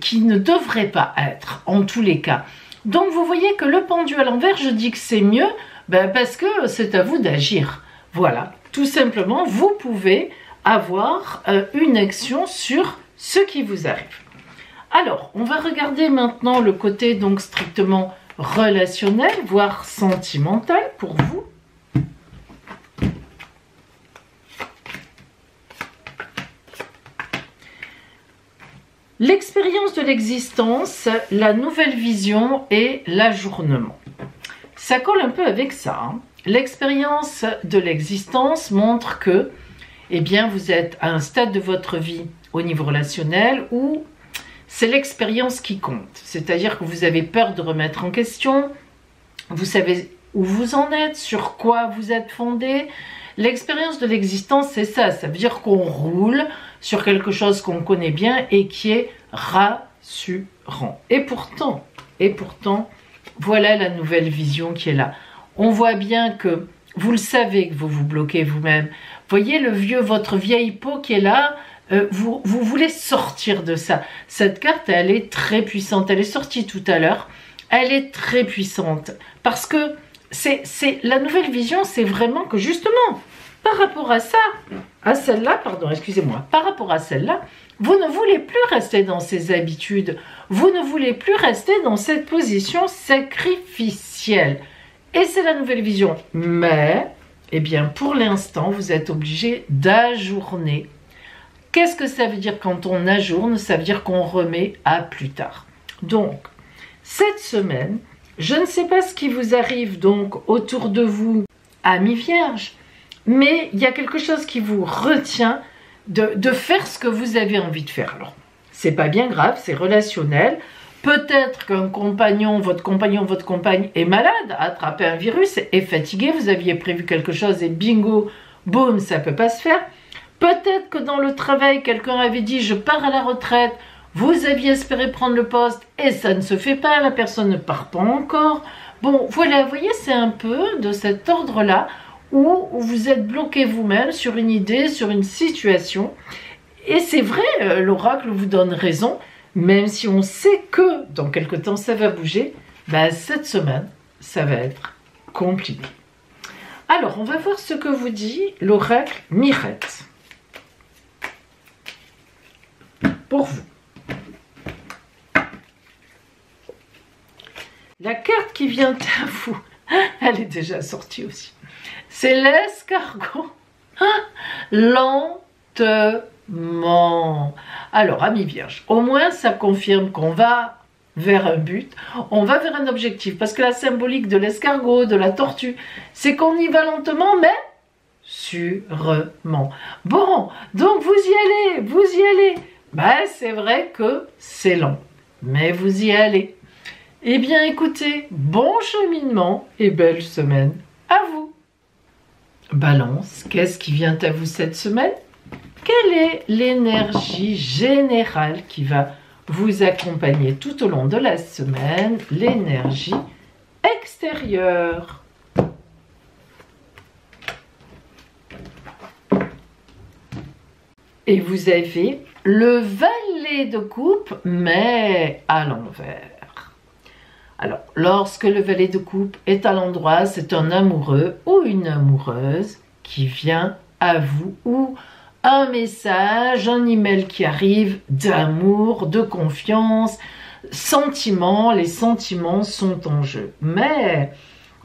qui ne devraient pas être, en tous les cas. Donc vous voyez que le pendu à l'envers, je dis que c'est mieux, parce que c'est à vous d'agir. Voilà, tout simplement, vous pouvez avoir une action sur ce qui vous arrive. Alors, on va regarder maintenant le côté donc strictement relationnel, voire sentimental pour vous. L'expérience de l'existence, la nouvelle vision et l'ajournement. Ça colle un peu avec ça. Hein. L'expérience de l'existence montre que, eh bien, vous êtes à un stade de votre vie au niveau relationnel où c'est l'expérience qui compte. C'est-à-dire que vous avez peur de remettre en question, vous savez où vous en êtes, sur quoi vous êtes fondé. L'expérience de l'existence, c'est ça. Ça veut dire qu'on roule sur quelque chose qu'on connaît bien et qui est rassurant. Et pourtant, voilà la nouvelle vision qui est là. On voit bien que vous le savez que vous vous bloquez vous-même. Voyez votre vieille peau qui est là. Vous voulez sortir de ça. Cette carte, elle est très puissante. Elle est sortie tout à l'heure. Elle est très puissante. Parce que la nouvelle vision, c'est vraiment que justement, par rapport à ça, à celle-là, pardon, excusez-moi, par rapport à celle-là, vous ne voulez plus rester dans ces habitudes. Vous ne voulez plus rester dans cette position sacrificielle. Et c'est la nouvelle vision. Mais, eh bien, pour l'instant, vous êtes obligé d'ajourner. Qu'est-ce que ça veut dire quand on ajourne? Ça veut dire qu'on remet à plus tard. Donc, cette semaine, je ne sais pas ce qui vous arrive donc autour de vous, amis vierges, mais il y a quelque chose qui vous retient de faire ce que vous avez envie de faire. Alors, c'est pas bien grave, c'est relationnel. Peut-être qu'un compagnon, votre compagne est malade, a attrapé un virus, est fatigué, vous aviez prévu quelque chose et bingo, boum, ça peut pas se faire. Peut-être que dans le travail, quelqu'un avait dit « je pars à la retraite », vous aviez espéré prendre le poste et ça ne se fait pas, la personne ne part pas encore. Bon, voilà, vous voyez, c'est un peu de cet ordre-là où vous êtes bloqué vous-même sur une idée, sur une situation. Et c'est vrai, l'oracle vous donne raison, même si on sait que dans quelque temps ça va bouger, cette semaine, ça va être compliqué. Alors, on va voir ce que vous dit l'oracle Mirette. Pour vous. La carte qui vient à vous, elle est déjà sortie aussi. C'est l'escargot. Lentement. Alors, amis vierges, au moins ça confirme qu'on va vers un but, on va vers un objectif. Parce que la symbolique de l'escargot, de la tortue, c'est qu'on y va lentement, mais sûrement. Bon, donc vous y allez, vous y allez. C'est vrai que c'est long, mais vous y allez. Eh bien, écoutez, bon cheminement et belle semaine à vous. Balance, qu'est-ce qui vient à vous cette semaine? Quelle est l'énergie générale qui va vous accompagner tout au long de la semaine? L'énergie extérieure. Et vous avez le valet de coupe, mais à l'envers. Alors, lorsque le valet de coupe est à l'endroit, c'est un amoureux ou une amoureuse qui vient à vous, ou un message, un email qui arrive d'amour, de confiance, sentiments, les sentiments sont en jeu. Mais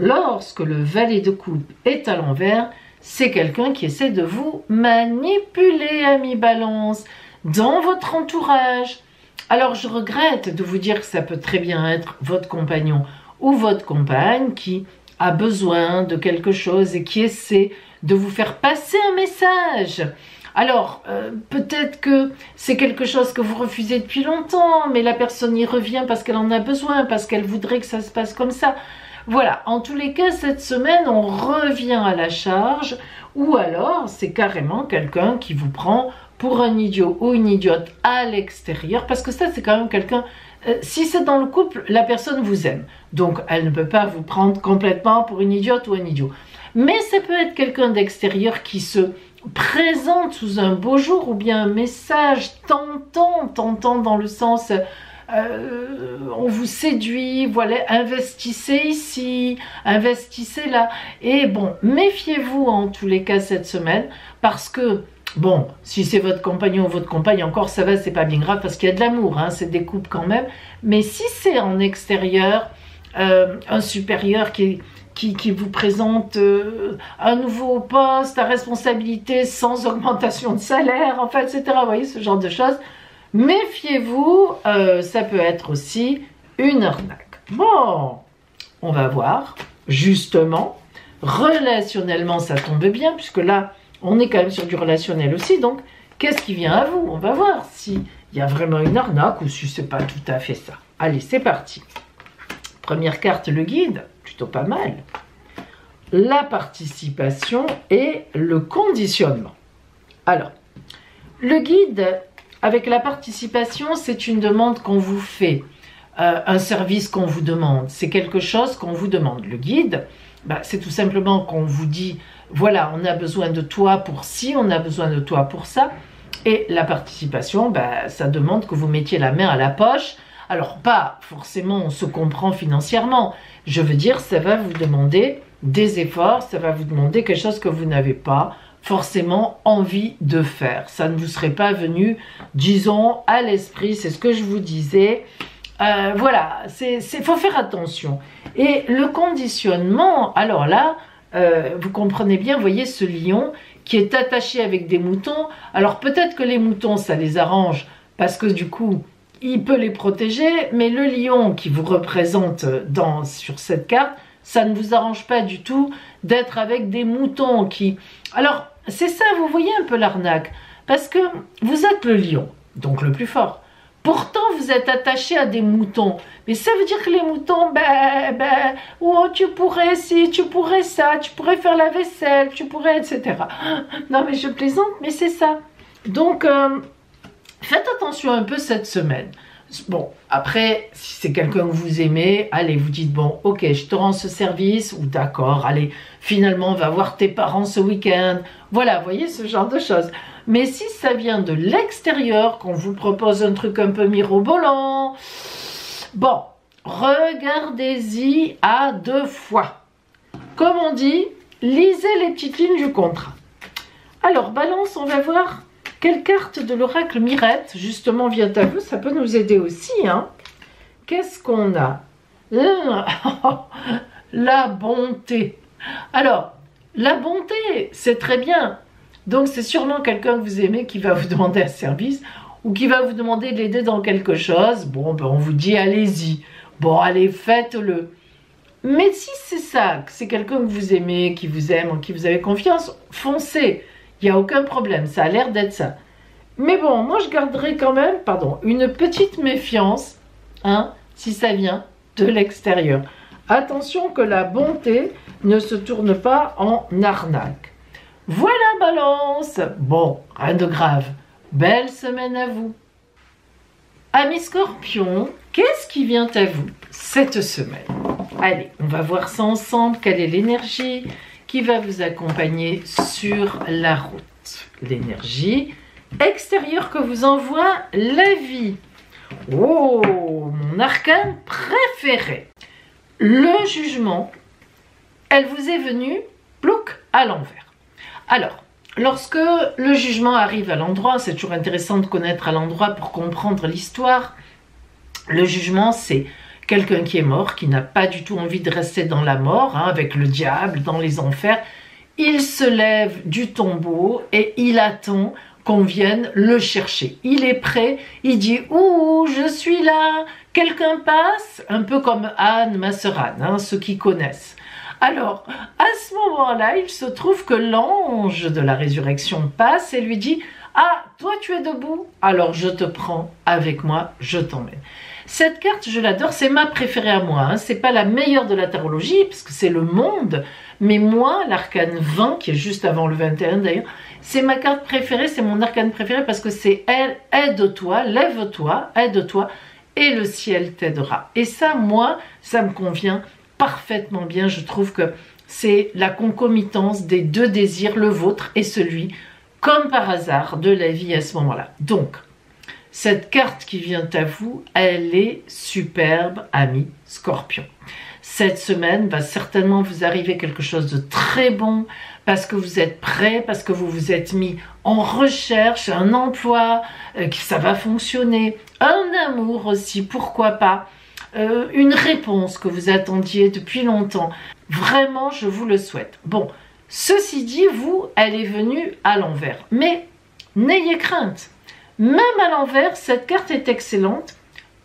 lorsque le valet de coupe est à l'envers, c'est quelqu'un qui essaie de vous manipuler, ami Balance, dans votre entourage. Alors, je regrette de vous dire que ça peut très bien être votre compagnon ou votre compagne qui a besoin de quelque chose et qui essaie de vous faire passer un message. Alors, peut-être que c'est quelque chose que vous refusez depuis longtemps, mais la personne y revient parce qu'elle en a besoin, parce qu'elle voudrait que ça se passe comme ça. Voilà, en tous les cas, cette semaine, on revient à la charge, ou alors c'est carrément quelqu'un qui vous prend pour un idiot ou une idiote à l'extérieur, parce que ça c'est quand même quelqu'un, si c'est dans le couple, la personne vous aime, donc elle ne peut pas vous prendre complètement pour une idiote ou un idiot. Mais ça peut être quelqu'un d'extérieur qui se présente sous un beau jour, ou bien un message tentant dans le sens on vous séduit, voilà, investissez ici, investissez là. Et bon, méfiez-vous en tous les cas cette semaine, parce que bon, si c'est votre compagnon ou votre compagne, encore ça va, c'est pas bien grave, parce qu'il y a de l'amour, hein, c'est des couples quand même. Mais si c'est en extérieur, un supérieur qui vous présente un nouveau poste à responsabilité sans augmentation de salaire, enfin, etc. Vous voyez, ce genre de choses. Méfiez-vous, ça peut être aussi une arnaque. Bon, on va voir, justement, relationnellement, ça tombe bien, puisque là, on est quand même sur du relationnel aussi, donc, qu'est-ce qui vient à vous? On va voir s'il y a vraiment une arnaque ou si c'est pas tout à fait ça. Allez, c'est parti. Première carte, le guide, plutôt pas mal. La participation et le conditionnement. Alors, le guide, avec la participation, c'est une demande qu'on vous fait, un service qu'on vous demande, c'est quelque chose qu'on vous demande. Le guide, bah, c'est tout simplement qu'on vous dit, voilà, on a besoin de toi pour ci, on a besoin de toi pour ça. Et la participation, bah, ça demande que vous mettiez la main à la poche. Alors, pas forcément on se comprend financièrement, je veux dire, ça va vous demander des efforts, ça va vous demander quelque chose que vous n'avez pas forcément envie de faire. Ça ne vous serait pas venu, disons, à l'esprit, c'est ce que je vous disais. Voilà, faut faire attention. Et le conditionnement, alors là, vous comprenez bien, vous voyez ce lion qui est attaché avec des moutons. Alors peut-être que les moutons, ça les arrange parce que du coup, il peut les protéger, mais le lion qui vous représente sur cette carte, ça ne vous arrange pas du tout d'être avec des moutons qui... Alors, c'est ça, vous voyez un peu l'arnaque, parce que vous êtes le lion, donc le plus fort. Pourtant, vous êtes attaché à des moutons. Mais ça veut dire que les moutons, oh, tu pourrais ci, tu pourrais ça, tu pourrais faire la vaisselle, tu pourrais, etc. Non, mais je plaisante, mais c'est ça. Donc, faites attention un peu cette semaine. Bon, après, si c'est quelqu'un que vous aimez, allez, vous dites, bon, ok, je te rends ce service, ou d'accord, allez, finalement, on va voir tes parents ce week-end. Voilà, vous voyez, ce genre de choses. Mais si ça vient de l'extérieur, qu'on vous propose un truc un peu mirobolant, bon, regardez-y à 2 fois. Comme on dit, lisez les petites lignes du contrat. Alors, Balance, on va voir quelle carte de l'oracle Mirette, justement, vient à vous. Ça peut nous aider aussi, hein. Qu'est-ce qu'on a? La bonté. Alors, la bonté, c'est très bien. Donc, c'est sûrement quelqu'un que vous aimez qui va vous demander un service ou qui va vous demander de l'aider dans quelque chose. Bon, ben, on vous dit, allez-y. Bon, allez, faites-le. Mais si c'est ça, que c'est quelqu'un que vous aimez, qui vous aime, en qui vous avez confiance, foncez. Il n'y a aucun problème, ça a l'air d'être ça. Mais bon, moi je garderai quand même, une petite méfiance, hein, si ça vient de l'extérieur. Attention que la bonté ne se tourne pas en arnaque. Voilà, Balance. Bon, rien de grave. Belle semaine à vous. Amis Scorpion, qu'est-ce qui vient à vous cette semaine? Allez, on va voir ça ensemble. Quelle est l'énergie qui va vous accompagner sur la route? L'énergie extérieure que vous envoie la vie. Oh, mon arcane préféré. Le jugement, elle vous est venue, plouc, à l'envers. Alors, lorsque le jugement arrive à l'endroit, c'est toujours intéressant de connaître à l'endroit pour comprendre l'histoire. Le jugement, c'est quelqu'un qui est mort, qui n'a pas du tout envie de rester dans la mort, hein, avec le diable, dans les enfers. Il se lève du tombeau et il attend qu'on vienne le chercher. Il est prêt, il dit « Ouh, je suis là, quelqu'un passe ?» Un peu comme Anne, ma sœur Anne, hein, ceux qui connaissent. Alors, à ce moment-là, il se trouve que l'ange de la résurrection passe et lui dit « Ah, toi tu es debout, alors je te prends avec moi, je t'emmène. » Cette carte, je l'adore, c'est ma préférée à moi. Hein. C'est pas la meilleure de la tarologie, parce que c'est le monde. Mais moi, l'arcane 20, qui est juste avant le 21 d'ailleurs, c'est ma carte préférée, c'est mon arcane préféré parce que c'est elle, aide-toi, lève-toi, aide-toi, et le ciel t'aidera. Et ça, moi, ça me convient parfaitement bien. Je trouve que c'est la concomitance des deux désirs, le vôtre et celui, comme par hasard, de la vie à ce moment-là. Donc, cette carte qui vient à vous, elle est superbe, ami Scorpion. Cette semaine va certainement vous arriver quelque chose de très bon parce que vous êtes prêt, parce que vous vous êtes mis en recherche, un emploi, que ça va fonctionner, un amour aussi, pourquoi pas, une réponse que vous attendiez depuis longtemps. Vraiment, je vous le souhaite. Bon, ceci dit, vous, elle est venue à l'envers. Mais n'ayez crainte. Même à l'envers, cette carte est excellente.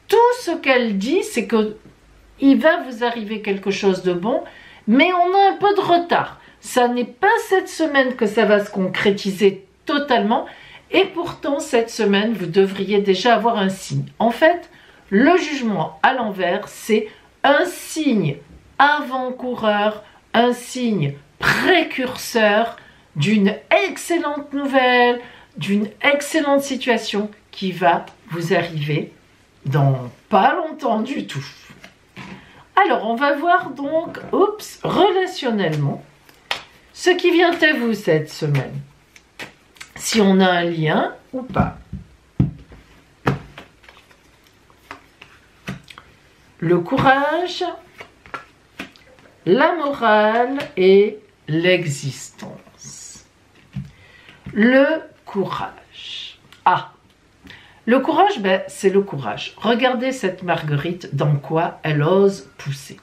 Tout ce qu'elle dit, c'est que il va vous arriver quelque chose de bon, mais on a un peu de retard. Ça n'est pas cette semaine que ça va se concrétiser totalement, et pourtant, cette semaine, vous devriez déjà avoir un signe. En fait, le jugement à l'envers, c'est un signe avant-coureur, un signe précurseur d'une excellente nouvelle, d'une excellente situation qui va vous arriver dans pas longtemps du tout. Alors, on va voir donc, relationnellement, ce qui vient à vous cette semaine. Si on a un lien ou pas. Le courage, la morale et l'existence. Le courage. Ah, le courage, ben, c'est le courage. Regardez cette marguerite, dans quoi elle ose pousser.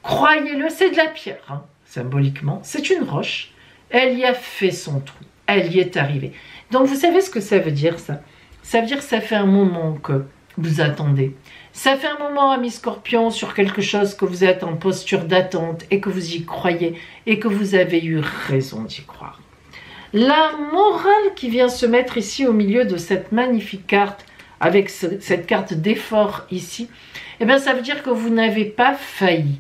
Croyez-le, c'est de la pierre, hein, symboliquement. C'est une roche. Elle y a fait son trou. Elle y est arrivée. Donc, vous savez ce que ça veut dire, ça? Ça veut dire que ça fait un moment que vous attendez. Ça fait un moment, ami Scorpion, sur quelque chose que vous êtes en posture d'attente et que vous y croyez et que vous avez eu raison d'y croire. La morale qui vient se mettre ici au milieu de cette magnifique carte, avec cette carte d'effort ici, eh bien ça veut dire que vous n'avez pas failli.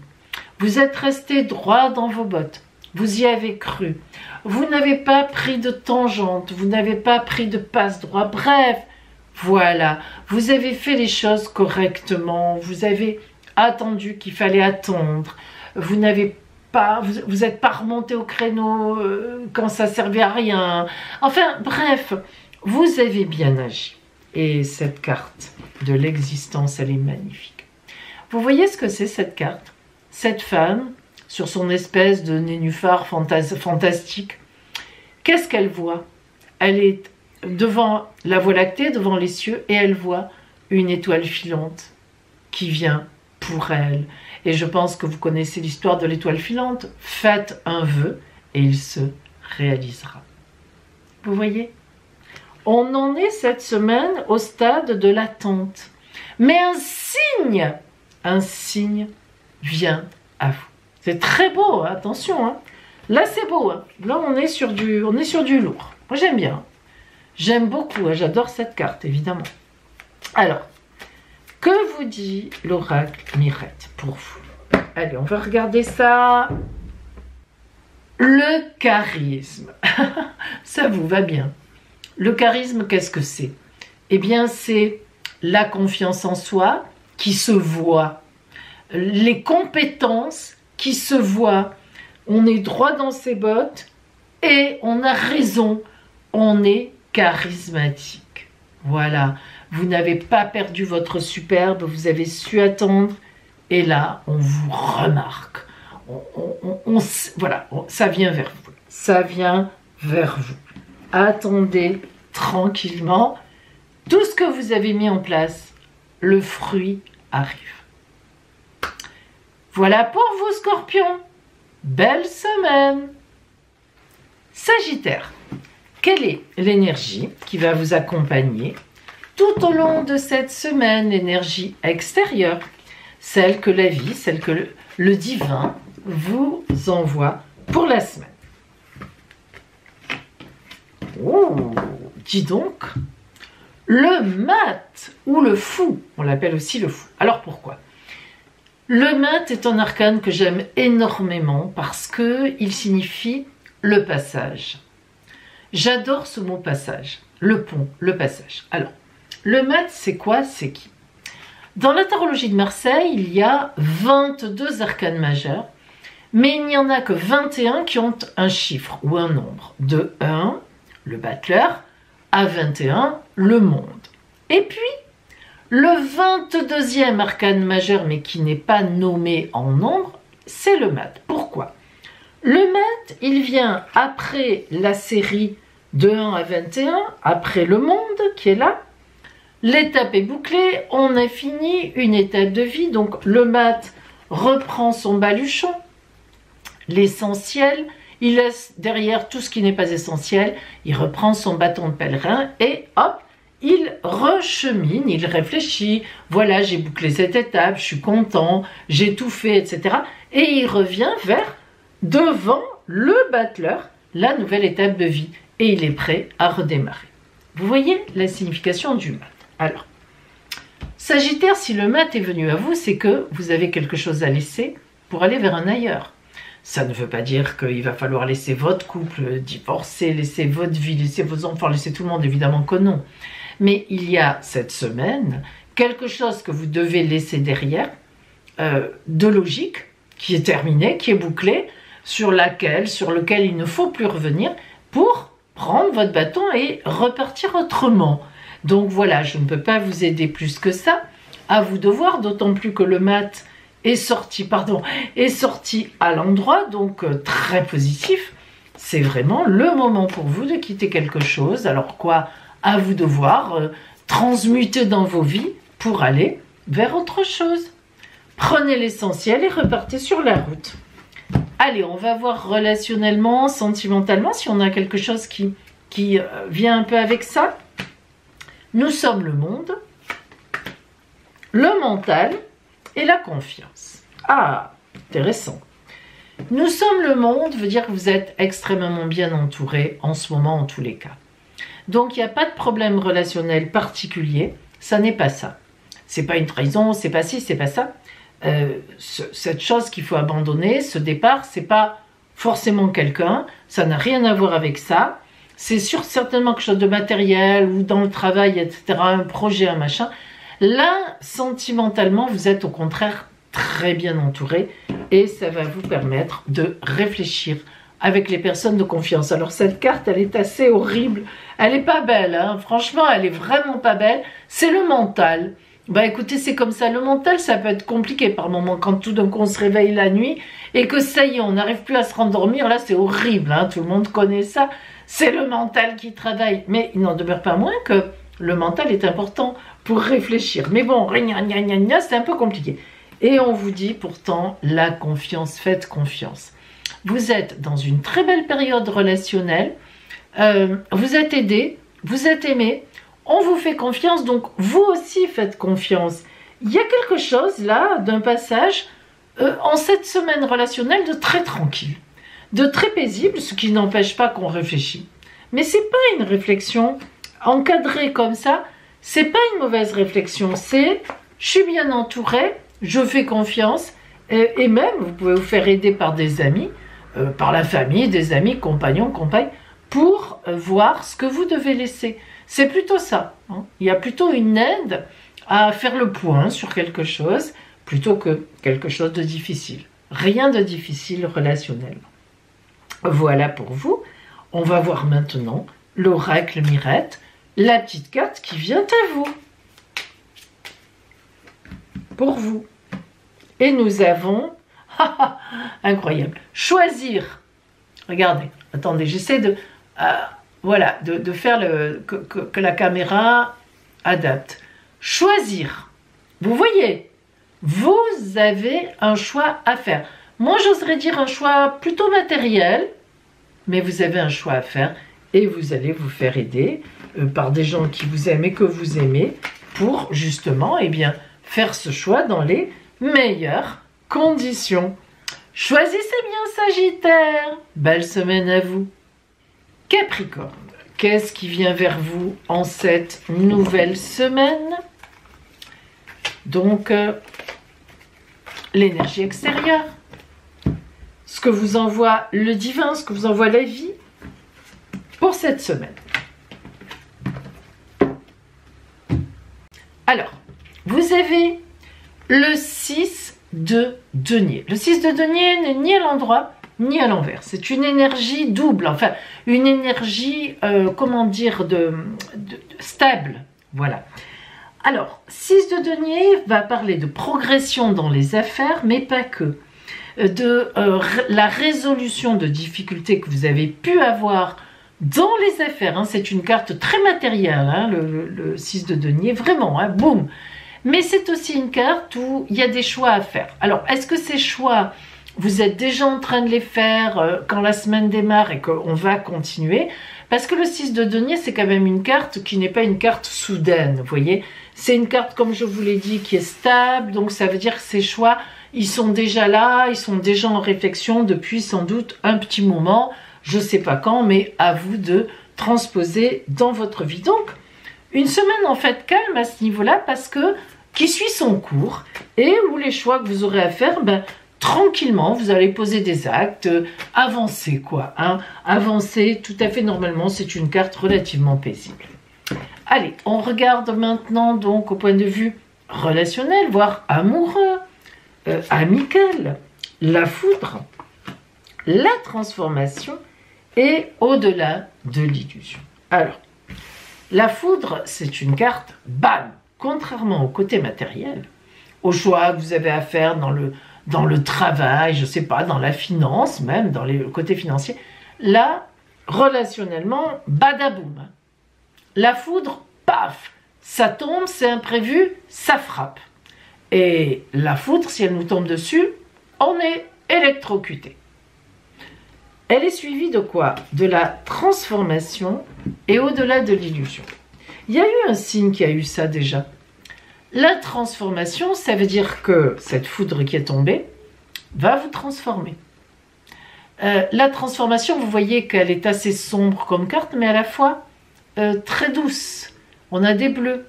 Vous êtes resté droit dans vos bottes. Vous y avez cru. Vous n'avez pas pris de tangente. Vous n'avez pas pris de passe-droit. Bref, voilà. Vous avez fait les choses correctement. Vous avez attendu qu'il fallait attendre. Vous n'avez pas, vous n'êtes pas remonté au créneau quand ça servait à rien. Enfin, bref, vous avez bien agi. Et cette carte de l'existence, elle est magnifique. Vous voyez ce que c'est cette carte? Cette femme, sur son espèce de nénuphar fantastique, qu'est-ce qu'elle voit? Elle est devant la Voie lactée, devant les cieux, et elle voit une étoile filante qui vient pour elle. Et je pense que vous connaissez l'histoire de l'étoile filante. Faites un vœu et il se réalisera. Vous voyez? On en est cette semaine au stade de l'attente. Mais un signe vient à vous. C'est très beau, hein, attention. Hein. Là, c'est beau. Hein. Là, on est sur du lourd. Moi, j'aime bien. J'aime beaucoup. Hein. J'adore cette carte, évidemment. Alors, que vous dit l'oracle Mirette pour vous? Allez, on va regarder ça. Le charisme. Ça vous va bien. Le charisme, qu'est-ce que c'est? Eh bien, c'est la confiance en soi qui se voit. Les compétences qui se voient. On est droit dans ses bottes et on a raison. On est charismatique. Voilà. Vous n'avez pas perdu votre superbe, vous avez su attendre. Et là, on vous remarque. Voilà, ça vient vers vous. Ça vient vers vous. Attendez tranquillement. Tout ce que vous avez mis en place, le fruit arrive. Voilà pour vous, Scorpion. Belle semaine. Sagittaire, quelle est l'énergie qui va vous accompagner tout au long de cette semaine? L'énergie extérieure, celle que la vie, celle que le divin vous envoie pour la semaine. Oh, dis donc, Le mat ou le fou, on l'appelle aussi le fou. Alors pourquoi? Le mat est un arcane que j'aime énormément parce qu'il signifie le passage. J'adore ce mot passage, le pont, le passage. Alors, le mat, c'est quoi? C'est qui? Dans la tarologie de Marseille, il y a 22 arcanes majeurs, mais il n'y en a que 21 qui ont un chiffre ou un nombre. De 1, le battleur, à 21, le monde. Et puis, le 22e arcane majeur, mais qui n'est pas nommé en nombre, c'est le mat. Pourquoi? Le mat, il vient après la série de 1 à 21, après le monde qui est là. L'étape est bouclée, on a fini une étape de vie, donc le mat reprend son baluchon, l'essentiel, il laisse derrière tout ce qui n'est pas essentiel, il reprend son bâton de pèlerin et hop, il rechemine, il réfléchit, voilà, j'ai bouclé cette étape, je suis content, j'ai tout fait, etc. Et il revient vers devant le battleur, la nouvelle étape de vie, et il est prêt à redémarrer. Vous voyez la signification du mat. Alors, Sagittaire, si le mat est venu à vous, c'est que vous avez quelque chose à laisser pour aller vers un ailleurs. Ça ne veut pas dire qu'il va falloir laisser votre couple, divorcer, laisser votre vie, laisser vos enfants, laisser tout le monde, évidemment que non. Mais il y a cette semaine quelque chose que vous devez laisser derrière, de logique, qui est terminé, qui est bouclé, sur lequel il ne faut plus revenir pour prendre votre bâton et repartir autrement. Donc voilà, je ne peux pas vous aider plus que ça. À vous de voir, d'autant plus que le mat est sorti à l'endroit, donc très positif. C'est vraiment le moment pour vous de quitter quelque chose. Alors quoi? À vous de voir, transmuter dans vos vies pour aller vers autre chose. Prenez l'essentiel et repartez sur la route. Allez, on va voir relationnellement, sentimentalement, si on a quelque chose qui vient un peu avec ça. Nous sommes le monde, le mental et la confiance. Ah, intéressant. Nous sommes le monde veut dire que vous êtes extrêmement bien entouré en ce moment en tous les cas. Donc il n'y a pas de problème relationnel particulier, ça n'est pas ça. C'est pas une trahison, c'est pas ci, c'est pas ça. Cette chose qu'il faut abandonner, ce départ, c'est pas forcément quelqu'un, ça n'a rien à voir avec ça. C'est certainement quelque chose de matériel ou dans le travail, etc., un projet, un machin. Là, sentimentalement, vous êtes au contraire très bien entouré et ça va vous permettre de réfléchir avec les personnes de confiance. Alors cette carte, elle est assez horrible. Elle est pas belle, hein. Franchement, elle est vraiment pas belle. C'est le mental. Bah écoutez, c'est comme ça. Le mental, ça peut être compliqué par moments quand tout d'un coup on se réveille la nuit et que ça y est, on n'arrive plus à se rendormir. Là, c'est horrible, hein. Tout le monde connaît ça. C'est le mental qui travaille. Mais il n'en demeure pas moins que le mental est important pour réfléchir. Mais bon, c'est un peu compliqué. Et on vous dit pourtant la confiance, faites confiance. Vous êtes dans une très belle période relationnelle. Vous êtes aidé, vous êtes aimé. On vous fait confiance, donc vous aussi faites confiance. Il y a quelque chose là d'un passage en cette semaine relationnelle de très tranquille, de très paisible, ce qui n'empêche pas qu'on réfléchit. Mais c'est pas une réflexion encadrée comme ça, c'est pas une mauvaise réflexion, c'est je suis bien entourée, je fais confiance, et même vous pouvez vous faire aider par des amis, par la famille, des amis, compagnons, compagnes, pour voir ce que vous devez laisser. C'est plutôt ça, hein. Il y a plutôt une aide à faire le point sur quelque chose, plutôt que quelque chose de difficile. Rien de difficile relationnellement. Voilà pour vous. On va voir maintenant l'oracle Mirette, la petite carte qui vient à vous. Pour vous. Et nous avons, incroyable, choisir. Regardez, attendez, j'essaie de... voilà, de faire que la caméra adapte. Choisir. Vous voyez, vous avez un choix à faire. Moi, j'oserais dire un choix plutôt matériel, mais vous avez un choix à faire et vous allez vous faire aider par des gens qui vous aiment et que vous aimez pour justement, eh bien, faire ce choix dans les meilleures conditions. Choisissez bien, Sagittaire. Belle semaine à vous. Capricorne. Qu'est-ce qui vient vers vous en cette nouvelle semaine? Donc, l'énergie extérieure, ce que vous envoie le divin, ce que vous envoie la vie pour cette semaine. Alors, vous avez le 6 de denier. Le 6 de denier n'est ni à l'endroit ni à l'envers. C'est une énergie double, enfin une énergie, comment dire, stable. Voilà. Alors, 6 de denier va parler de progression dans les affaires, mais pas que. De la résolution de difficultés que vous avez pu avoir dans les affaires. Hein. C'est une carte très matérielle, hein, le 6 de denier, vraiment, hein, boum. Mais c'est aussi une carte où il y a des choix à faire. Alors, est-ce que ces choix, vous êtes déjà en train de les faire quand la semaine démarre et qu'on va continuer? Parce que le 6 de denier, c'est quand même une carte qui n'est pas une carte soudaine, vous voyez. C'est une carte, comme je vous l'ai dit, qui est stable. Donc, ça veut dire que ces choix, ils sont déjà là, ils sont déjà en réflexion depuis sans doute un petit moment. Je ne sais pas quand, mais à vous de transposer dans votre vie. Donc, une semaine en fait calme à ce niveau-là parce que qui suit son cours et où les choix que vous aurez à faire, ben, tranquillement, vous allez poser des actes, avancer quoi, hein, avancer tout à fait normalement, c'est une carte relativement paisible. Allez, on regarde maintenant donc au point de vue relationnel, voire amoureux, amical, la foudre, la transformation et au-delà de l'illusion. Alors, la foudre, c'est une carte, bam, contrairement au côté matériel, aux choix que vous avez à faire dans le travail, je ne sais pas, dans la finance même, dans le côté financier. Là, relationnellement, badaboum. La foudre, paf, ça tombe, c'est imprévu, ça frappe. Et la foudre, si elle nous tombe dessus, on est électrocuté. Elle est suivie de quoi? De la transformation et au-delà de l'illusion. Il y a eu un signe qui a eu ça déjà. La transformation, ça veut dire que cette foudre qui est tombée va vous transformer. La transformation, vous voyez qu'elle est assez sombre comme carte, mais à la fois très douce. On a des bleus,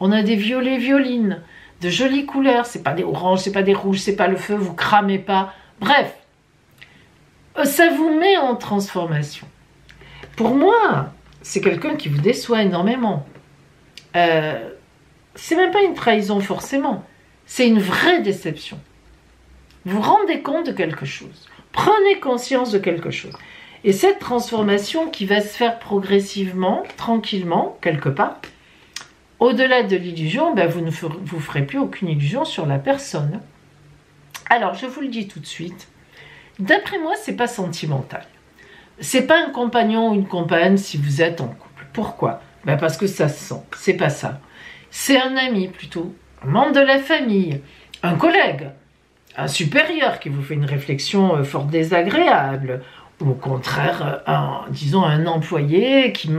on a des violets violines, de jolies couleurs. C'est pas des oranges, c'est pas des rouges, c'est pas le feu, vous cramez pas. Bref, ça vous met en transformation. Pour moi, c'est quelqu'un qui vous déçoit énormément. C'est même pas une trahison forcément, c'est une vraie déception. Vous vous rendez compte de quelque chose, prenez conscience de quelque chose. Et cette transformation qui va se faire progressivement, tranquillement, quelque part, au-delà de l'illusion, ben vous ne ferez plus aucune illusion sur la personne. Alors, je vous le dis tout de suite, d'après moi, c'est pas sentimental. C'est pas un compagnon ou une compagne si vous êtes en couple. Pourquoi? Ben parce que ça se sent, c'est pas ça. C'est un ami plutôt, un membre de la famille, un collègue, un supérieur qui vous fait une réflexion fort désagréable, ou au contraire, disons un employé qui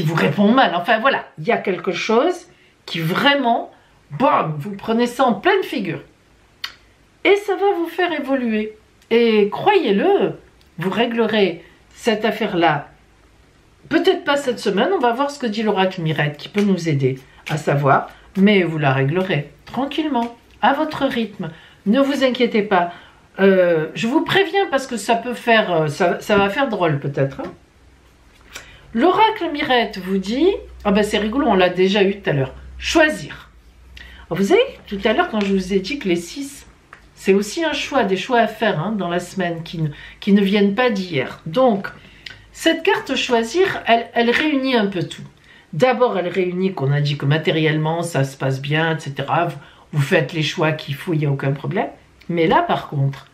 vous répond mal. Enfin voilà, il y a quelque chose qui vraiment, bam, vous prenez ça en pleine figure. Et ça va vous faire évoluer. Et croyez-le, vous réglerez cette affaire-là. Peut-être pas cette semaine, on va voir ce que dit l'oracle Mirette qui peut nous aider à savoir, mais vous la réglerez tranquillement, à votre rythme. Ne vous inquiétez pas. Je vous préviens parce que ça peut faire, ça va faire drôle peut-être. Hein. L'oracle Mirette vous dit, ah ben c'est rigolo, on l'a déjà eu tout à l'heure, choisir. Vous savez, tout à l'heure quand je vous ai dit que les 6, c'est aussi un choix, des choix à faire hein, dans la semaine qui ne viennent pas d'hier. Donc, cette carte choisir, elle réunit un peu tout. D'abord, elle réunit qu'on a dit que matériellement, ça se passe bien, etc. Vous faites les choix qu'il faut, il n'y a aucun problème. Mais là, par contre,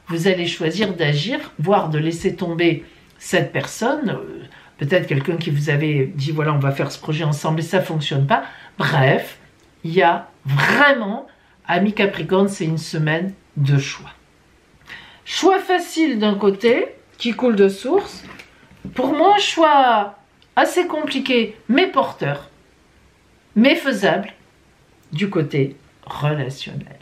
vous allez choisir d'agir, voire de laisser tomber cette personne, peut-être quelqu'un qui vous avait dit, voilà, on va faire ce projet ensemble et ça ne fonctionne pas. Bref, il y a vraiment, ami Capricorne, c'est une semaine de choix. Choix facile d'un côté, qui coule de source. Pour moi, choix assez compliqué, mais porteur, mais faisable, du côté relationnel.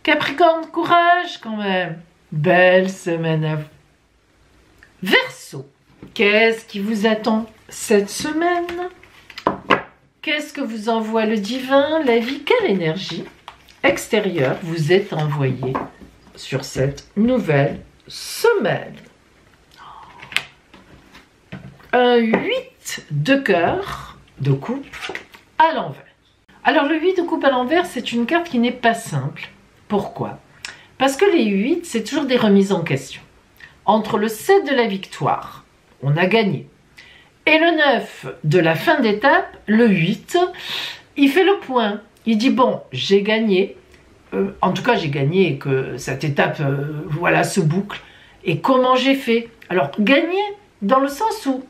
Capricorne, courage quand même. Belle semaine à vous. Verseau. Qu'est-ce qui vous attend cette semaine? Qu'est-ce que vous envoie le divin, la vie? Quelle énergie extérieure vous êtes envoyé sur cette nouvelle semaine? Un 8 de cœur, de coupe à l'envers. Alors le 8 de coupe à l'envers, c'est une carte qui n'est pas simple. Pourquoi? Parce que les 8, c'est toujours des remises en question. Entre le 7 de la victoire, on a gagné, et le 9 de la fin d'étape, le 8, il fait le point. Il dit, bon, j'ai gagné. En tout cas, j'ai gagné et que cette étape, voilà, se boucle. Et comment j'ai fait? Alors, gagner dans le sens où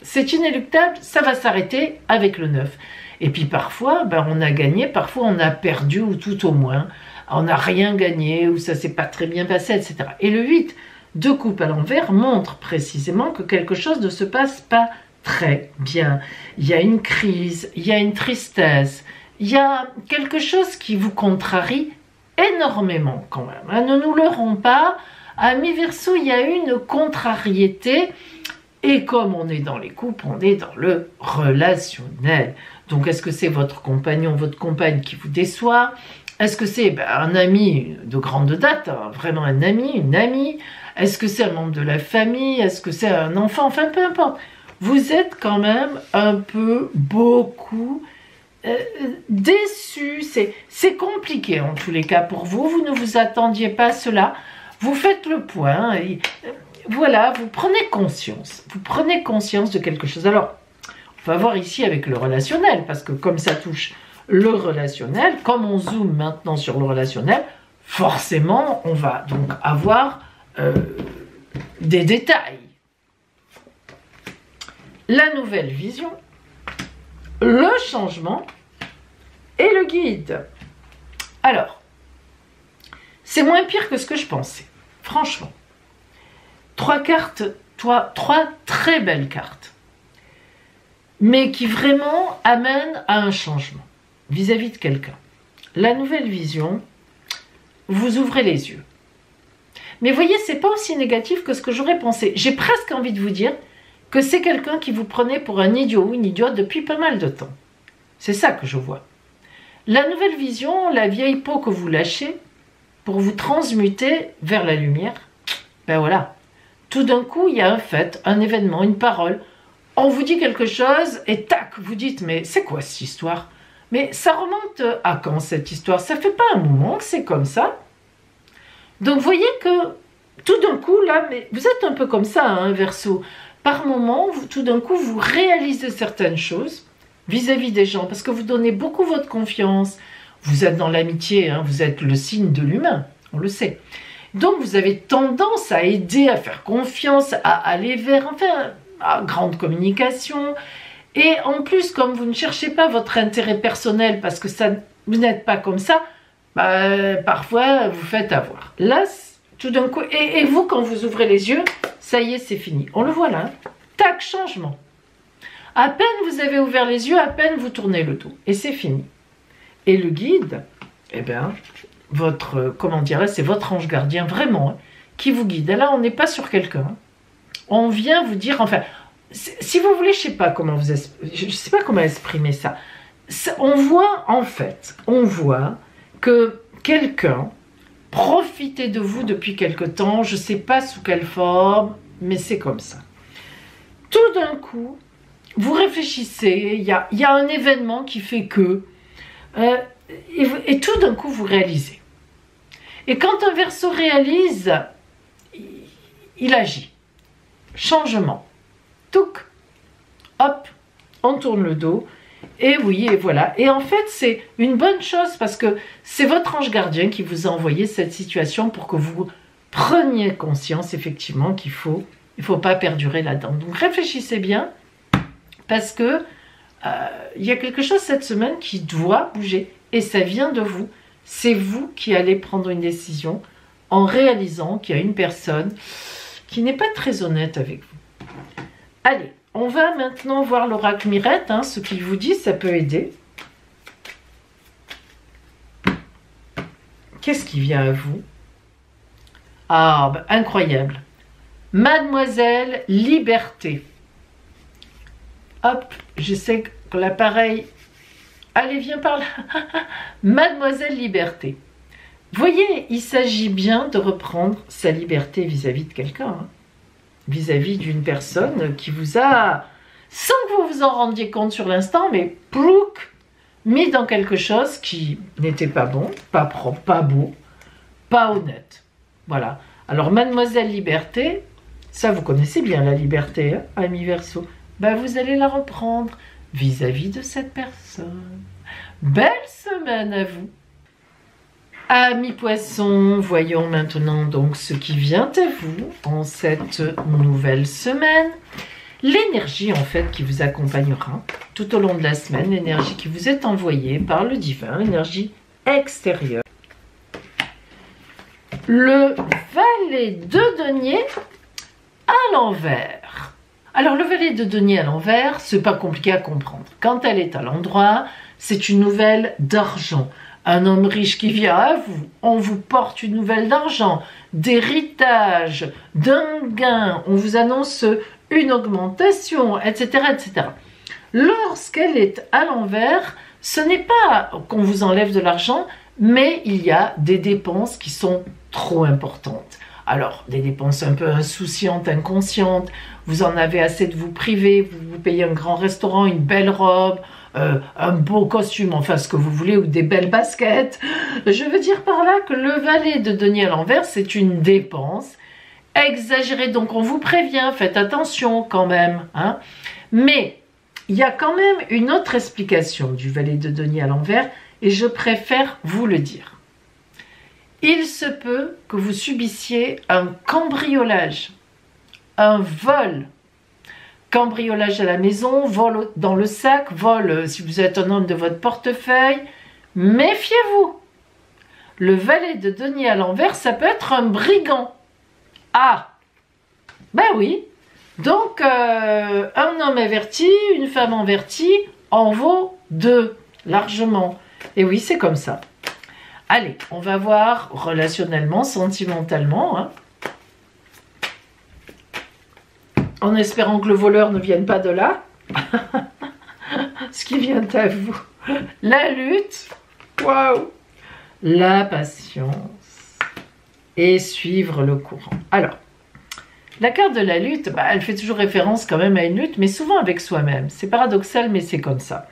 c'est inéluctable, ça va s'arrêter avec le 9. Et puis parfois, ben, on a gagné, parfois on a perdu, ou tout au moins, on n'a rien gagné, ou ça s'est pas très bien passé, etc. Et le 8 de coupe à l'envers montre précisément que quelque chose ne se passe pas très bien. Il y a une crise, il y a une tristesse, il y a quelque chose qui vous contrarie énormément quand même. Hein. Ne nous leurrons pas, à mi-verseau, il y a une contrariété, et comme on est dans les couples, on est dans le relationnel. Donc est-ce que c'est votre compagnon, votre compagne qui vous déçoit? Est-ce que c'est un ami de grande date, hein, vraiment un ami, une amie? Est-ce que c'est un membre de la famille? Est-ce que c'est un enfant? Enfin, peu importe. Vous êtes quand même un peu, beaucoup déçus. C'est compliqué en tous les cas pour vous. Vous ne vous attendiez pas à cela. Vous faites le point. Et, voilà, vous prenez conscience. Vous prenez conscience de quelque chose. Alors, on va voir ici avec le relationnel, parce que comme ça touche le relationnel, comme on zoome maintenant sur le relationnel, forcément, on va donc avoir des détails. La nouvelle vision, le changement et le guide. Alors, c'est moins pire que ce que je pensais, franchement. 3 cartes, 3 très belles cartes, mais qui vraiment amènent à un changement vis-à-vis de quelqu'un. La nouvelle vision, vous ouvrez les yeux. Mais voyez, c'est pas aussi négatif que ce que j'aurais pensé. J'ai presque envie de vous dire que c'est quelqu'un qui vous prenait pour un idiot ou une idiote depuis pas mal de temps. C'est ça que je vois. La nouvelle vision, la vieille peau que vous lâchez pour vous transmuter vers la lumière, ben voilà. Tout d'un coup, il y a un fait, un événement, une parole. On vous dit quelque chose et tac, vous dites, mais c'est quoi cette histoire? Mais ça remonte à quand cette histoire? Ça fait pas un moment que c'est comme ça. Donc vous voyez que tout d'un coup, là, mais vous êtes un peu comme ça, hein, Verseau. Par moment, tout d'un coup, vous réalisez certaines choses vis-à-vis des gens, parce que vous donnez beaucoup votre confiance. Vous êtes dans l'amitié, hein, vous êtes le signe de l'humain, on le sait. Donc vous avez tendance à aider, à faire confiance, à aller vers, enfin, à grande communication. Et en plus, comme vous ne cherchez pas votre intérêt personnel, parce que ça, vous n'êtes pas comme ça, bah, parfois vous faites avoir. Là, tout d'un coup, et vous, quand vous ouvrez les yeux, ça y est, c'est fini. On le voit là, hein. Tac, changement. À peine vous avez ouvert les yeux, à peine vous tournez le dos. Et c'est fini. Et le guide, eh bien, votre, comment dirais-je, c'est votre ange gardien, vraiment, hein, qui vous guide. Et là, on n'est pas sur quelqu'un. Hein. On vient vous dire, enfin, si vous voulez, je sais pas comment exprimer ça. On voit, en fait, on voit que quelqu'un profitait de vous depuis quelque temps, je sais pas sous quelle forme, mais c'est comme ça. Tout d'un coup, vous réfléchissez, il y a un événement qui fait que, et tout d'un coup, vous réalisez. Et quand un Verseau réalise, il agit. Changement. Touc. Hop. On tourne le dos. Et oui, et voilà. Et en fait, c'est une bonne chose parce que c'est votre ange gardien qui vous a envoyé cette situation pour que vous preniez conscience, effectivement, il faut pas perdurer là-dedans. Donc, réfléchissez bien parce que il y a quelque chose cette semaine qui doit bouger. Et ça vient de vous. C'est vous qui allez prendre une décision en réalisant qu'il y a une personne qui n'est pas très honnête avec vous. Allez, on va maintenant voir l'oracle Mirette. Hein, ce qu'il vous dit, ça peut aider. Qu'est-ce qui vient à vous? Ah, bah, incroyable. Mademoiselle Liberté. Hop, je sais que l'appareil... Allez, viens par là. Mademoiselle Liberté. Voyez, il s'agit bien de reprendre sa liberté vis-à-vis de quelqu'un. Hein. Vis-à-vis d'une personne qui vous a, sans que vous vous en rendiez compte sur l'instant, mais plouc, mis dans quelque chose qui n'était pas bon, pas propre, pas beau, pas honnête. Voilà. Alors, Mademoiselle Liberté, ça vous connaissez bien la liberté, hein, ami Verseau. Ben, vous allez la reprendre vis-à-vis de cette personne. Belle semaine à vous. Amis Poissons, voyons maintenant donc ce qui vient à vous en cette nouvelle semaine. L'énergie en fait qui vous accompagnera tout au long de la semaine, l'énergie qui vous est envoyée par le divin, l'énergie extérieure. Le valet de denier à l'envers. Alors le valet de denier à l'envers, c'est pas compliqué à comprendre. Quand elle est à l'endroit, c'est une nouvelle d'argent. Un homme riche qui vient à vous, on vous porte une nouvelle d'argent, d'héritage, d'un gain, on vous annonce une augmentation, etc., etc. Lorsqu'elle est à l'envers, ce n'est pas qu'on vous enlève de l'argent, mais il y a des dépenses qui sont trop importantes. Alors, des dépenses un peu insouciantes, inconscientes, vous en avez assez de vous priver, vous payez un grand restaurant, une belle robe, un beau costume, enfin ce que vous voulez, ou des belles baskets. Je veux dire par là que le valet de denier à l'envers, c'est une dépense exagérée. Donc on vous prévient, faites attention quand même. Hein. Mais il y a quand même une autre explication du valet de denier à l'envers, et je préfère vous le dire. Il se peut que vous subissiez un cambriolage, un vol. Cambriolage à la maison, vol dans le sac, vol si vous êtes un homme de votre portefeuille. Méfiez-vous. Le valet de denier à l'envers, ça peut être un brigand. Ah, ben oui. Donc, un homme averti, une femme avertie, en vaut deux, largement. Et oui, c'est comme ça. Allez, on va voir relationnellement, sentimentalement, hein. En espérant que le voleur ne vienne pas de là. Ce qui vient à vous. La lutte. Waouh. La patience. Et suivre le courant. Alors, la carte de la lutte, bah, elle fait toujours référence quand même à une lutte, mais souvent avec soi-même. C'est paradoxal, mais c'est comme ça.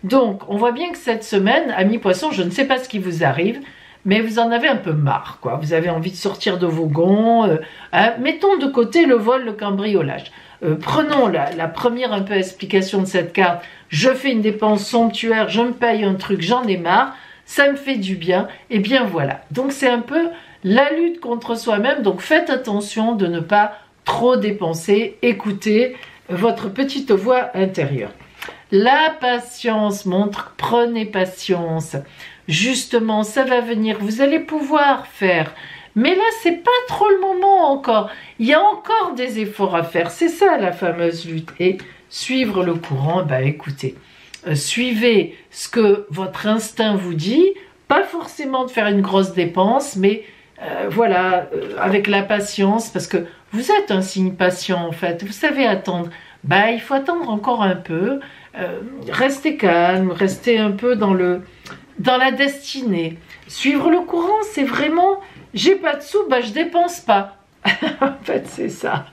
Donc, on voit bien que cette semaine, amis poissons, je ne sais pas ce qui vous arrive, mais vous en avez un peu marre, quoi. Vous avez envie de sortir de vos gonds. Hein. Mettons de côté le vol, le cambriolage. Prenons la première un peu explication de cette carte. Je fais une dépense somptuaire, je me paye un truc, j'en ai marre, ça me fait du bien. Et bien voilà. Donc c'est un peu la lutte contre soi-même. Donc faites attention de ne pas trop dépenser. Écoutez votre petite voix intérieure. La patience montre, prenez patience. Justement, ça va venir, vous allez pouvoir faire. Mais là, c'est pas trop le moment encore. Il y a encore des efforts à faire. C'est ça la fameuse lutte. Et suivre le courant, bah écoutez, suivez ce que votre instinct vous dit. Pas forcément de faire une grosse dépense, mais voilà, avec la patience, parce que vous êtes un signe patient en fait. Vous savez attendre. Bah, il faut attendre encore un peu. Restez calme, restez un peu dans la destinée. Suivre le courant, c'est vraiment, j'ai pas de sous, bah je dépense pas. En fait, c'est ça.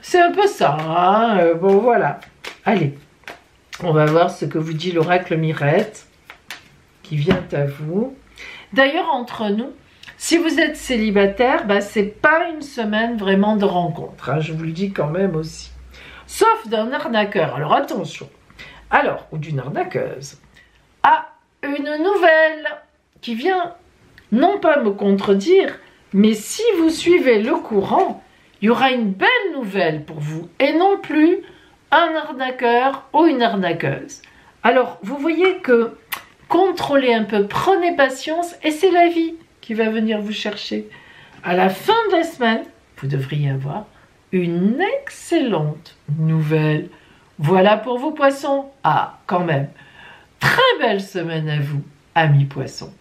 C'est un peu ça. Hein. Bon, voilà. Allez, on va voir ce que vous dit l'oracle Mirette, qui vient à vous. D'ailleurs, entre nous, si vous êtes célibataire, bah, c'est pas une semaine vraiment de rencontre. Hein, je vous le dis quand même aussi. Sauf d'un arnaqueur. Alors, attention. Alors, ou d'une arnaqueuse. Ah, une nouvelle qui vient non pas me contredire, mais si vous suivez le courant, il y aura une belle nouvelle pour vous et non plus un arnaqueur ou une arnaqueuse. Alors, vous voyez que contrôlez un peu, prenez patience et c'est la vie qui va venir vous chercher. À la fin de la semaine, vous devriez avoir une excellente nouvelle. Voilà pour vous, poissons. Ah, quand même. Très belle semaine à vous, amis poissons.